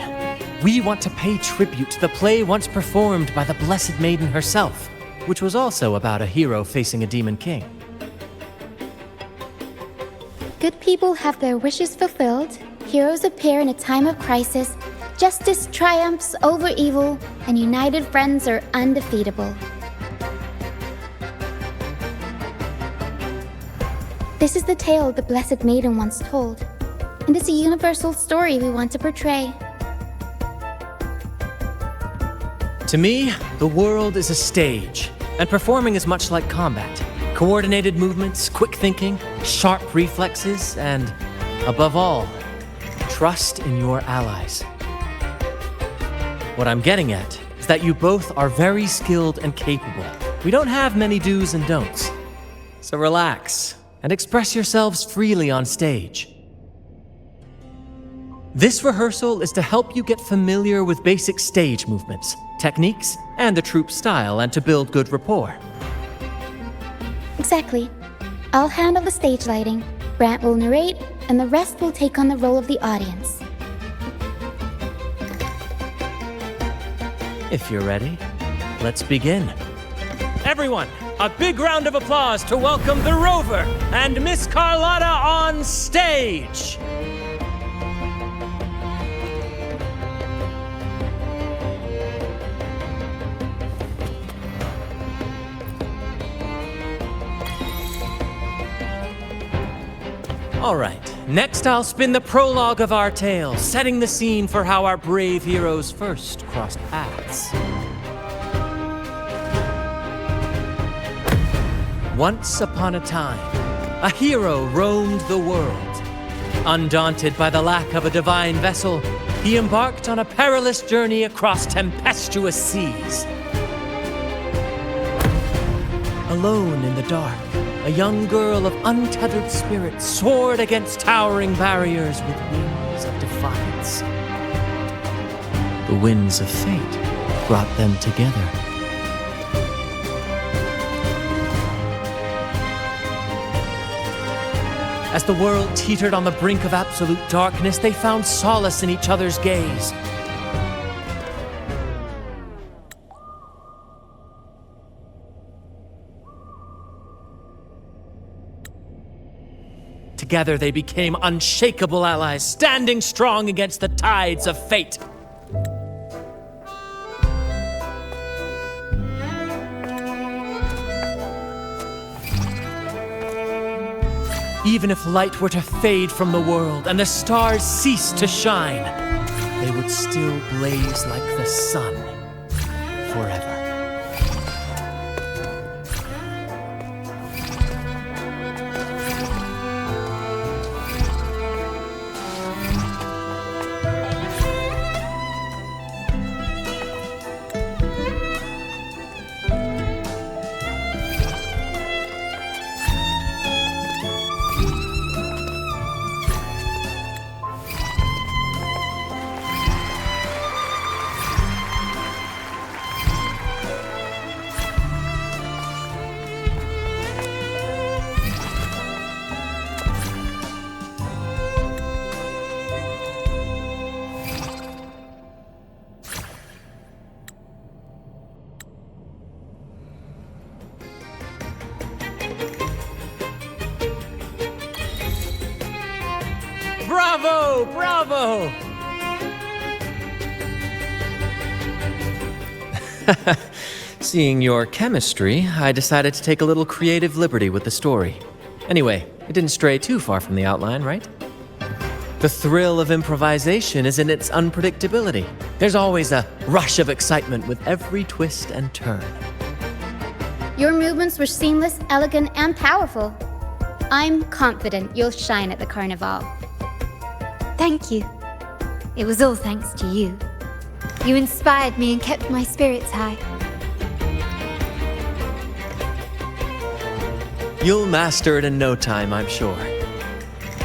We want to pay tribute to the play once performed by the Blessed Maiden herself, which was also about a hero facing a Demon King. Good people have their wishes fulfilled, heroes appear in a time of crisis, justice triumphs over evil, and united friends are undefeatable. This is the tale the Blessed Maiden once told, and it's a universal story we want to portray. To me, the world is a stage, and performing is much like combat. Coordinated movements, quick thinking, sharp reflexes, and, above all, trust in your allies. What I'm getting at is that you both are very skilled and capable. We don't have many do's and don'ts. So relax and express yourselves freely on stage. This rehearsal is to help you get familiar with basic stage movements, techniques, and the troupe style, and to build good rapport. Exactly. I'll handle the stage lighting, Brant will narrate, and the rest will take on the role of the audience. If you're ready, let's begin. Everyone, a big round of applause to welcome the Rover and Miss Carlotta on stage! All right, next I'll spin the prologue of our tale, setting the scene for how our brave heroes first crossed paths. Once upon a time, a hero roamed the world. Undaunted by the lack of a divine vessel, he embarked on a perilous journey across tempestuous seas. Alone in the dark, a young girl of untethered spirit soared against towering barriers with wings of defiance. The winds of fate brought them together. As the world teetered on the brink of absolute darkness, they found solace in each other's gaze. Together they became unshakable allies, standing strong against the tides of fate. Even if light were to fade from the world and the stars cease to shine, they would still blaze like the sun forever. Bravo! Bravo! Seeing your chemistry, I decided to take a little creative liberty with the story. Anyway, it didn't stray too far from the outline, right? The thrill of improvisation is in its unpredictability. There's always a rush of excitement with every twist and turn. Your movements were seamless, elegant, and powerful. I'm confident you'll shine at the carnival. Thank you. It was all thanks to you. You inspired me and kept my spirits high. You'll master it in no time, I'm sure.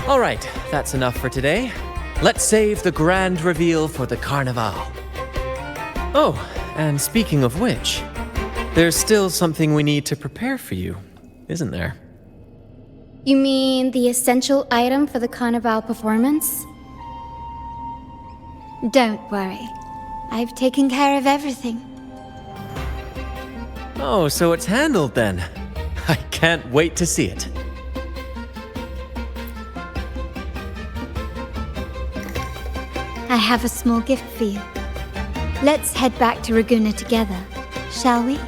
All right, that's enough for today. Let's save the grand reveal for the carnival. Oh, and speaking of which, there's still something we need to prepare for you, isn't there? You mean the essential item for the carnival performance? Don't worry. I've taken care of everything. Oh, so it's handled then. I can't wait to see it. I have a small gift for you. Let's head back to Ragunna together, shall we?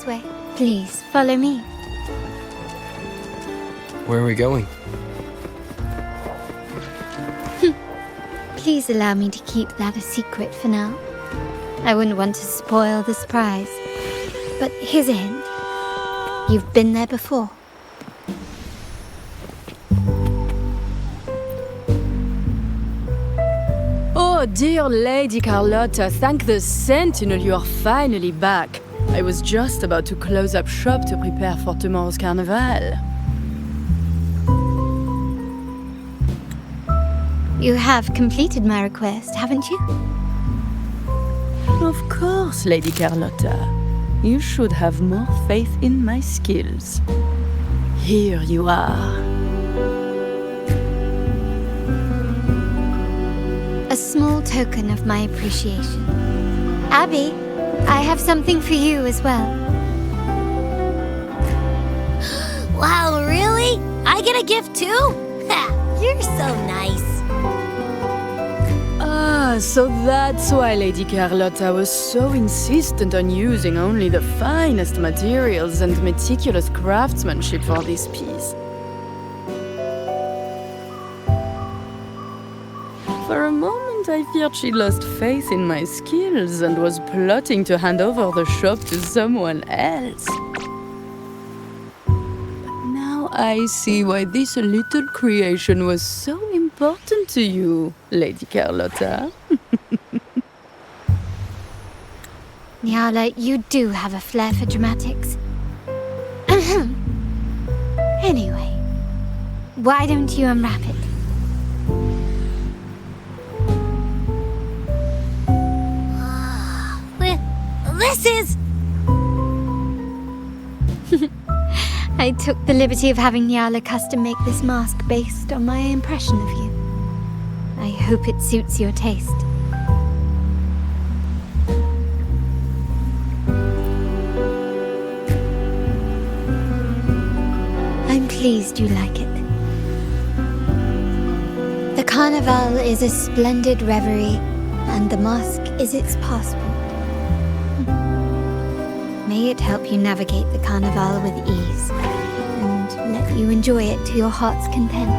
way. Please, follow me. Where are we going? Please allow me to keep that a secret for now. I wouldn't want to spoil the surprise. But here's a hint. You've been there before. Oh, dear Lady Carlotta, thank the Sentinel you are finally back. I was just about to close up shop to prepare for tomorrow's carnival. You have completed my request, haven't you? Of course, Lady Carlotta. You should have more faith in my skills. Here you are. A small token of my appreciation. Abby, I have something for you as well. Wow, really? I get a gift too? Ha, you're so nice. Ah, so that's why Lady Carlotta was so insistent on using only the finest materials and meticulous craftsmanship for this piece. For a moment, I feared she lost faith in my skills and was plotting to hand over the shop to someone else. But now I see why this little creation was so important to you, Lady Carlotta. Nyala, you do have a flair for dramatics. Anyway, why don't you unwrap it? This is... I took the liberty of having Nyala custom make this mask based on my impression of you. I hope it suits your taste. I'm pleased you like it. The carnival is a splendid reverie, and the mask is its passport. May it help you navigate the carnival with ease, and let you enjoy it to your heart's content.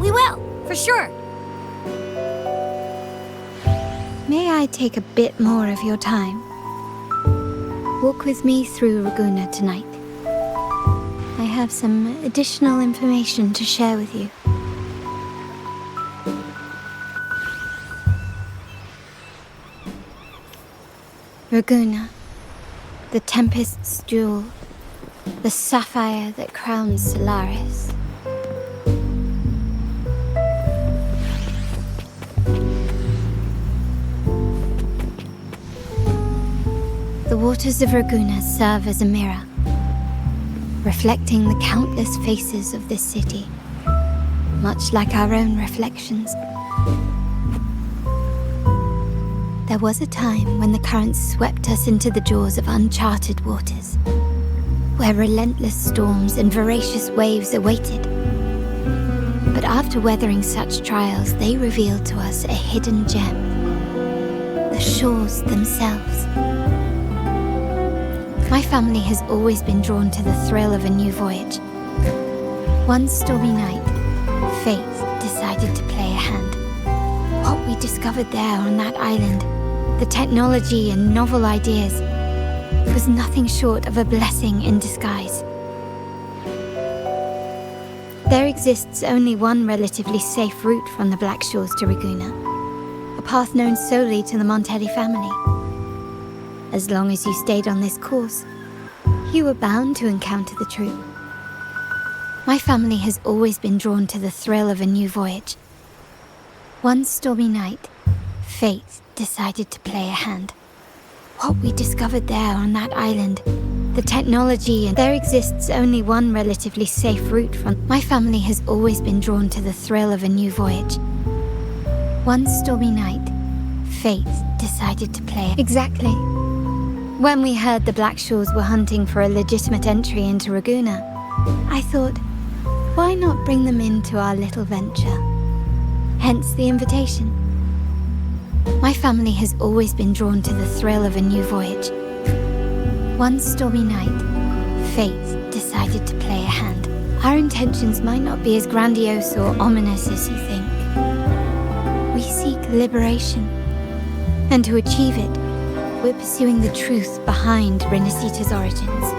We will, for sure. May I take a bit more of your time? Walk with me through Ragunna tonight. I have some additional information to share with you. Ragunna, the Tempest's jewel, the sapphire that crowns Solaris. The waters of Ragunna serve as a mirror, reflecting the countless faces of this city, much like our own reflections. There was a time when the currents swept us into the jaws of uncharted waters, where relentless storms and voracious waves awaited. But after weathering such trials, they revealed to us a hidden gem, the shores themselves. My family has always been drawn to the thrill of a new voyage. One stormy night, fate decided to play a hand. What we discovered there on that island, the technology and novel ideas, was nothing short of a blessing in disguise. There exists only one relatively safe route from the Black Shores to Ragunna, a path known solely to the Montelli family. As long as you stayed on this course, you were bound to encounter the Troupe. My family has always been drawn to the thrill of a new voyage. One stormy night, fate decided to play a hand. What we discovered there on that island, the technology, and there exists only one relatively safe route from... My family has always been drawn to the thrill of a new voyage. One stormy night, fate decided to play... Exactly. When we heard the Black Shores were hunting for a legitimate entry into Ragunna, I thought, why not bring them into our little venture? Hence the invitation. My family has always been drawn to the thrill of a new voyage. One stormy night, fate decided to play a hand. Our intentions might not be as grandiose or ominous as you think. We seek liberation, and to achieve it, we're pursuing the truth behind Rinascita's origins.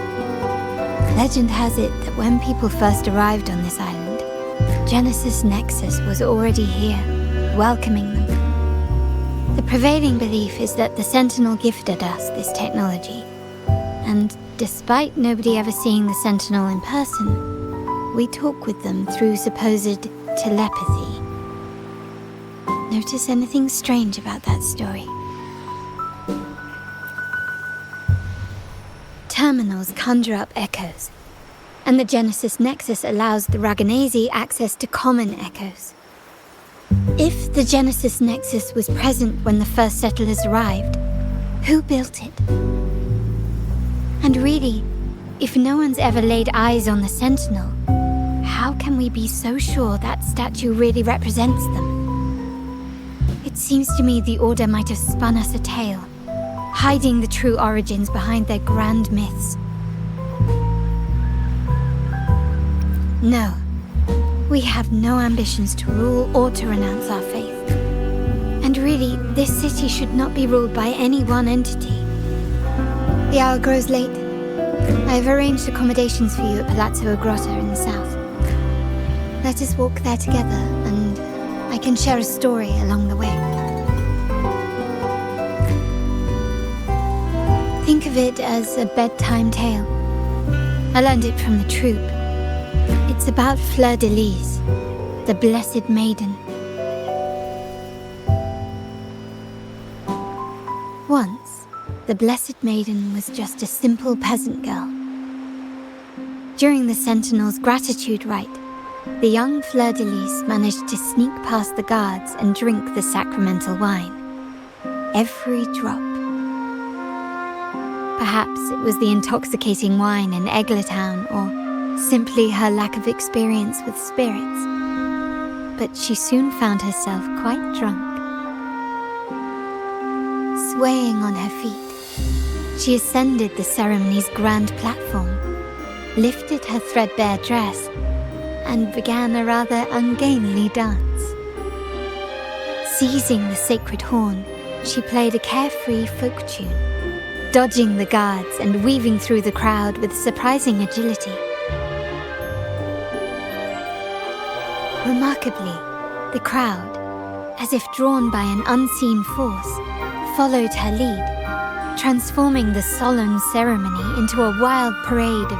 Legend has it that when people first arrived on this island, Genesis Nexus was already here, welcoming them. The prevailing belief is that the Sentinel gifted us this technology, and despite nobody ever seeing the Sentinel in person, we talk with them through supposed telepathy. Notice anything strange about that story? Terminals conjure up echoes, and the Genesis Nexus allows the Raganazi access to common echoes. If the Genesis Nexus was present when the first settlers arrived, who built it? And really, if no one's ever laid eyes on the Sentinel, how can we be so sure that statue really represents them? It seems to me the Order might have spun us a tale, hiding the true origins behind their grand myths. No, we have no ambitions to rule or to renounce our faith. And really, this city should not be ruled by any one entity. The hour grows late. I have arranged accommodations for you at Palazzo Grotta in the south. Let us walk there together, and I can share a story along the way. Think of it as a bedtime tale. I learned it from the Troupe. It's about Fleur de Lis, the Blessed Maiden. Once, the Blessed Maiden was just a simple peasant girl. During the Sentinel's gratitude rite, the young Fleur de Lis managed to sneak past the guards and drink the sacramental wine. Every drop. Perhaps it was the intoxicating wine in Eglatown, or simply her lack of experience with spirits. But she soon found herself quite drunk. Swaying on her feet, she ascended the ceremony's grand platform, lifted her threadbare dress, and began a rather ungainly dance. Seizing the sacred horn, she played a carefree folk tune, dodging the guards and weaving through the crowd with surprising agility. Remarkably, the crowd, as if drawn by an unseen force, followed her lead, transforming the solemn ceremony into a wild parade of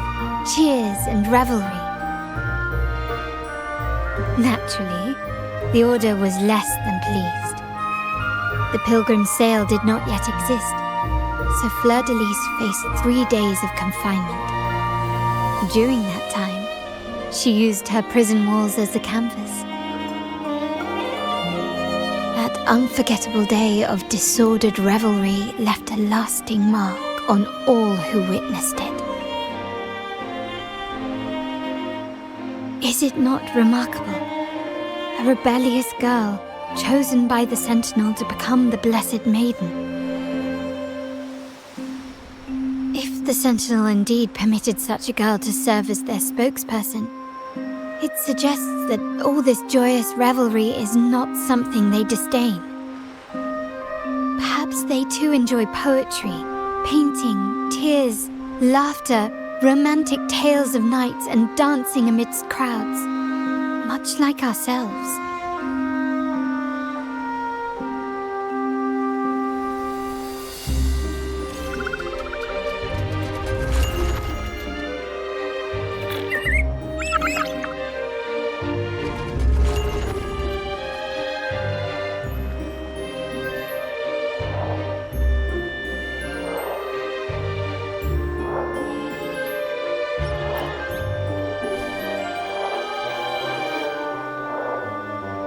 cheers and revelry. Naturally, the Order was less than pleased. The pilgrim sale did not yet exist, so Fleur de Lis faced 3 days of confinement. During that time, she used her prison walls as a canvas. That unforgettable day of disordered revelry left a lasting mark on all who witnessed it. Is it not remarkable? A rebellious girl chosen by the Sentinel to become the Blessed Maiden. If the Sentinel indeed permitted such a girl to serve as their spokesperson, it suggests that all this joyous revelry is not something they disdain. Perhaps they too enjoy poetry, painting, tears, laughter, romantic tales of nights, and dancing amidst crowds, much like ourselves.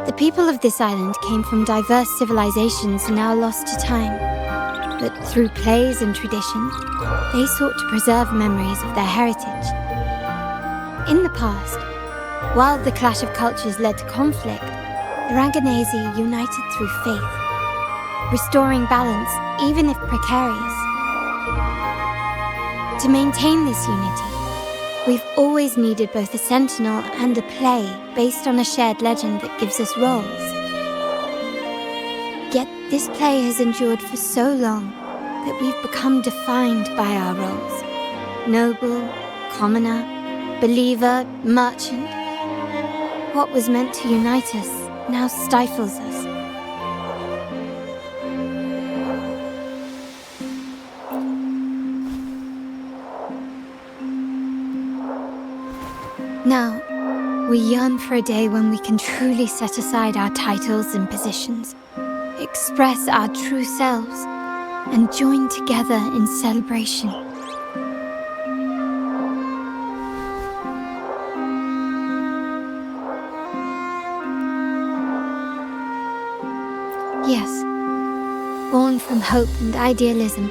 The people of this island came from diverse civilizations now lost to time, but through plays and tradition, they sought to preserve memories of their heritage. In the past, while the clash of cultures led to conflict, the Raganazi united through faith. restoring balance, even if precarious. To maintain this unity, we've always needed both a sentinel and a play based on a shared legend that gives us roles. Yet this play has endured for so long that we've become defined by our roles. Noble, commoner, believer, merchant. What was meant to unite us now stifles us. Now, we yearn for a day when we can truly set aside our titles and positions, express our true selves, and join together in celebration. Yes, born from hope and idealism,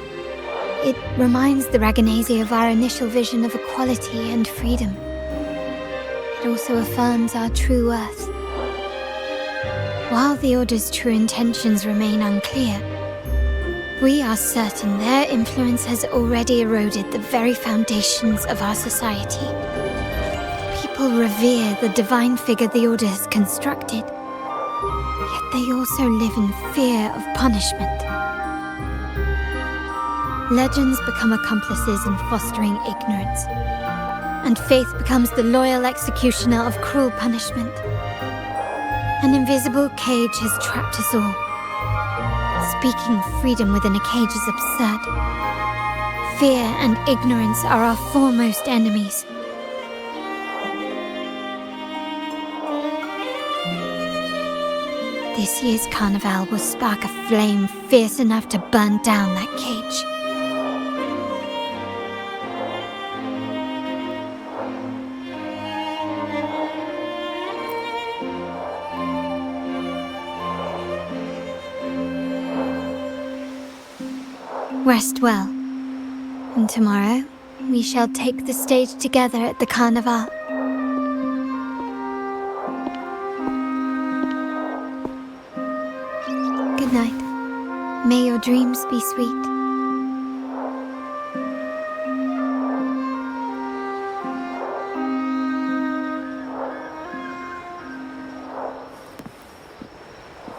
it reminds the Raganese of our initial vision of equality and freedom. It also affirms our true worth. While the Order's true intentions remain unclear, we are certain their influence has already eroded the very foundations of our society. People revere the divine figure the Order has constructed, yet they also live in fear of punishment. Legends become accomplices in fostering ignorance, and faith becomes the loyal executioner of cruel punishment. An invisible cage has trapped us all. Speaking freedom within a cage is absurd. Fear and ignorance are our foremost enemies. This year's carnival will spark a flame fierce enough to burn down that cage. Rest well, and tomorrow we shall take the stage together at the Carnival. Good night. May your dreams be sweet.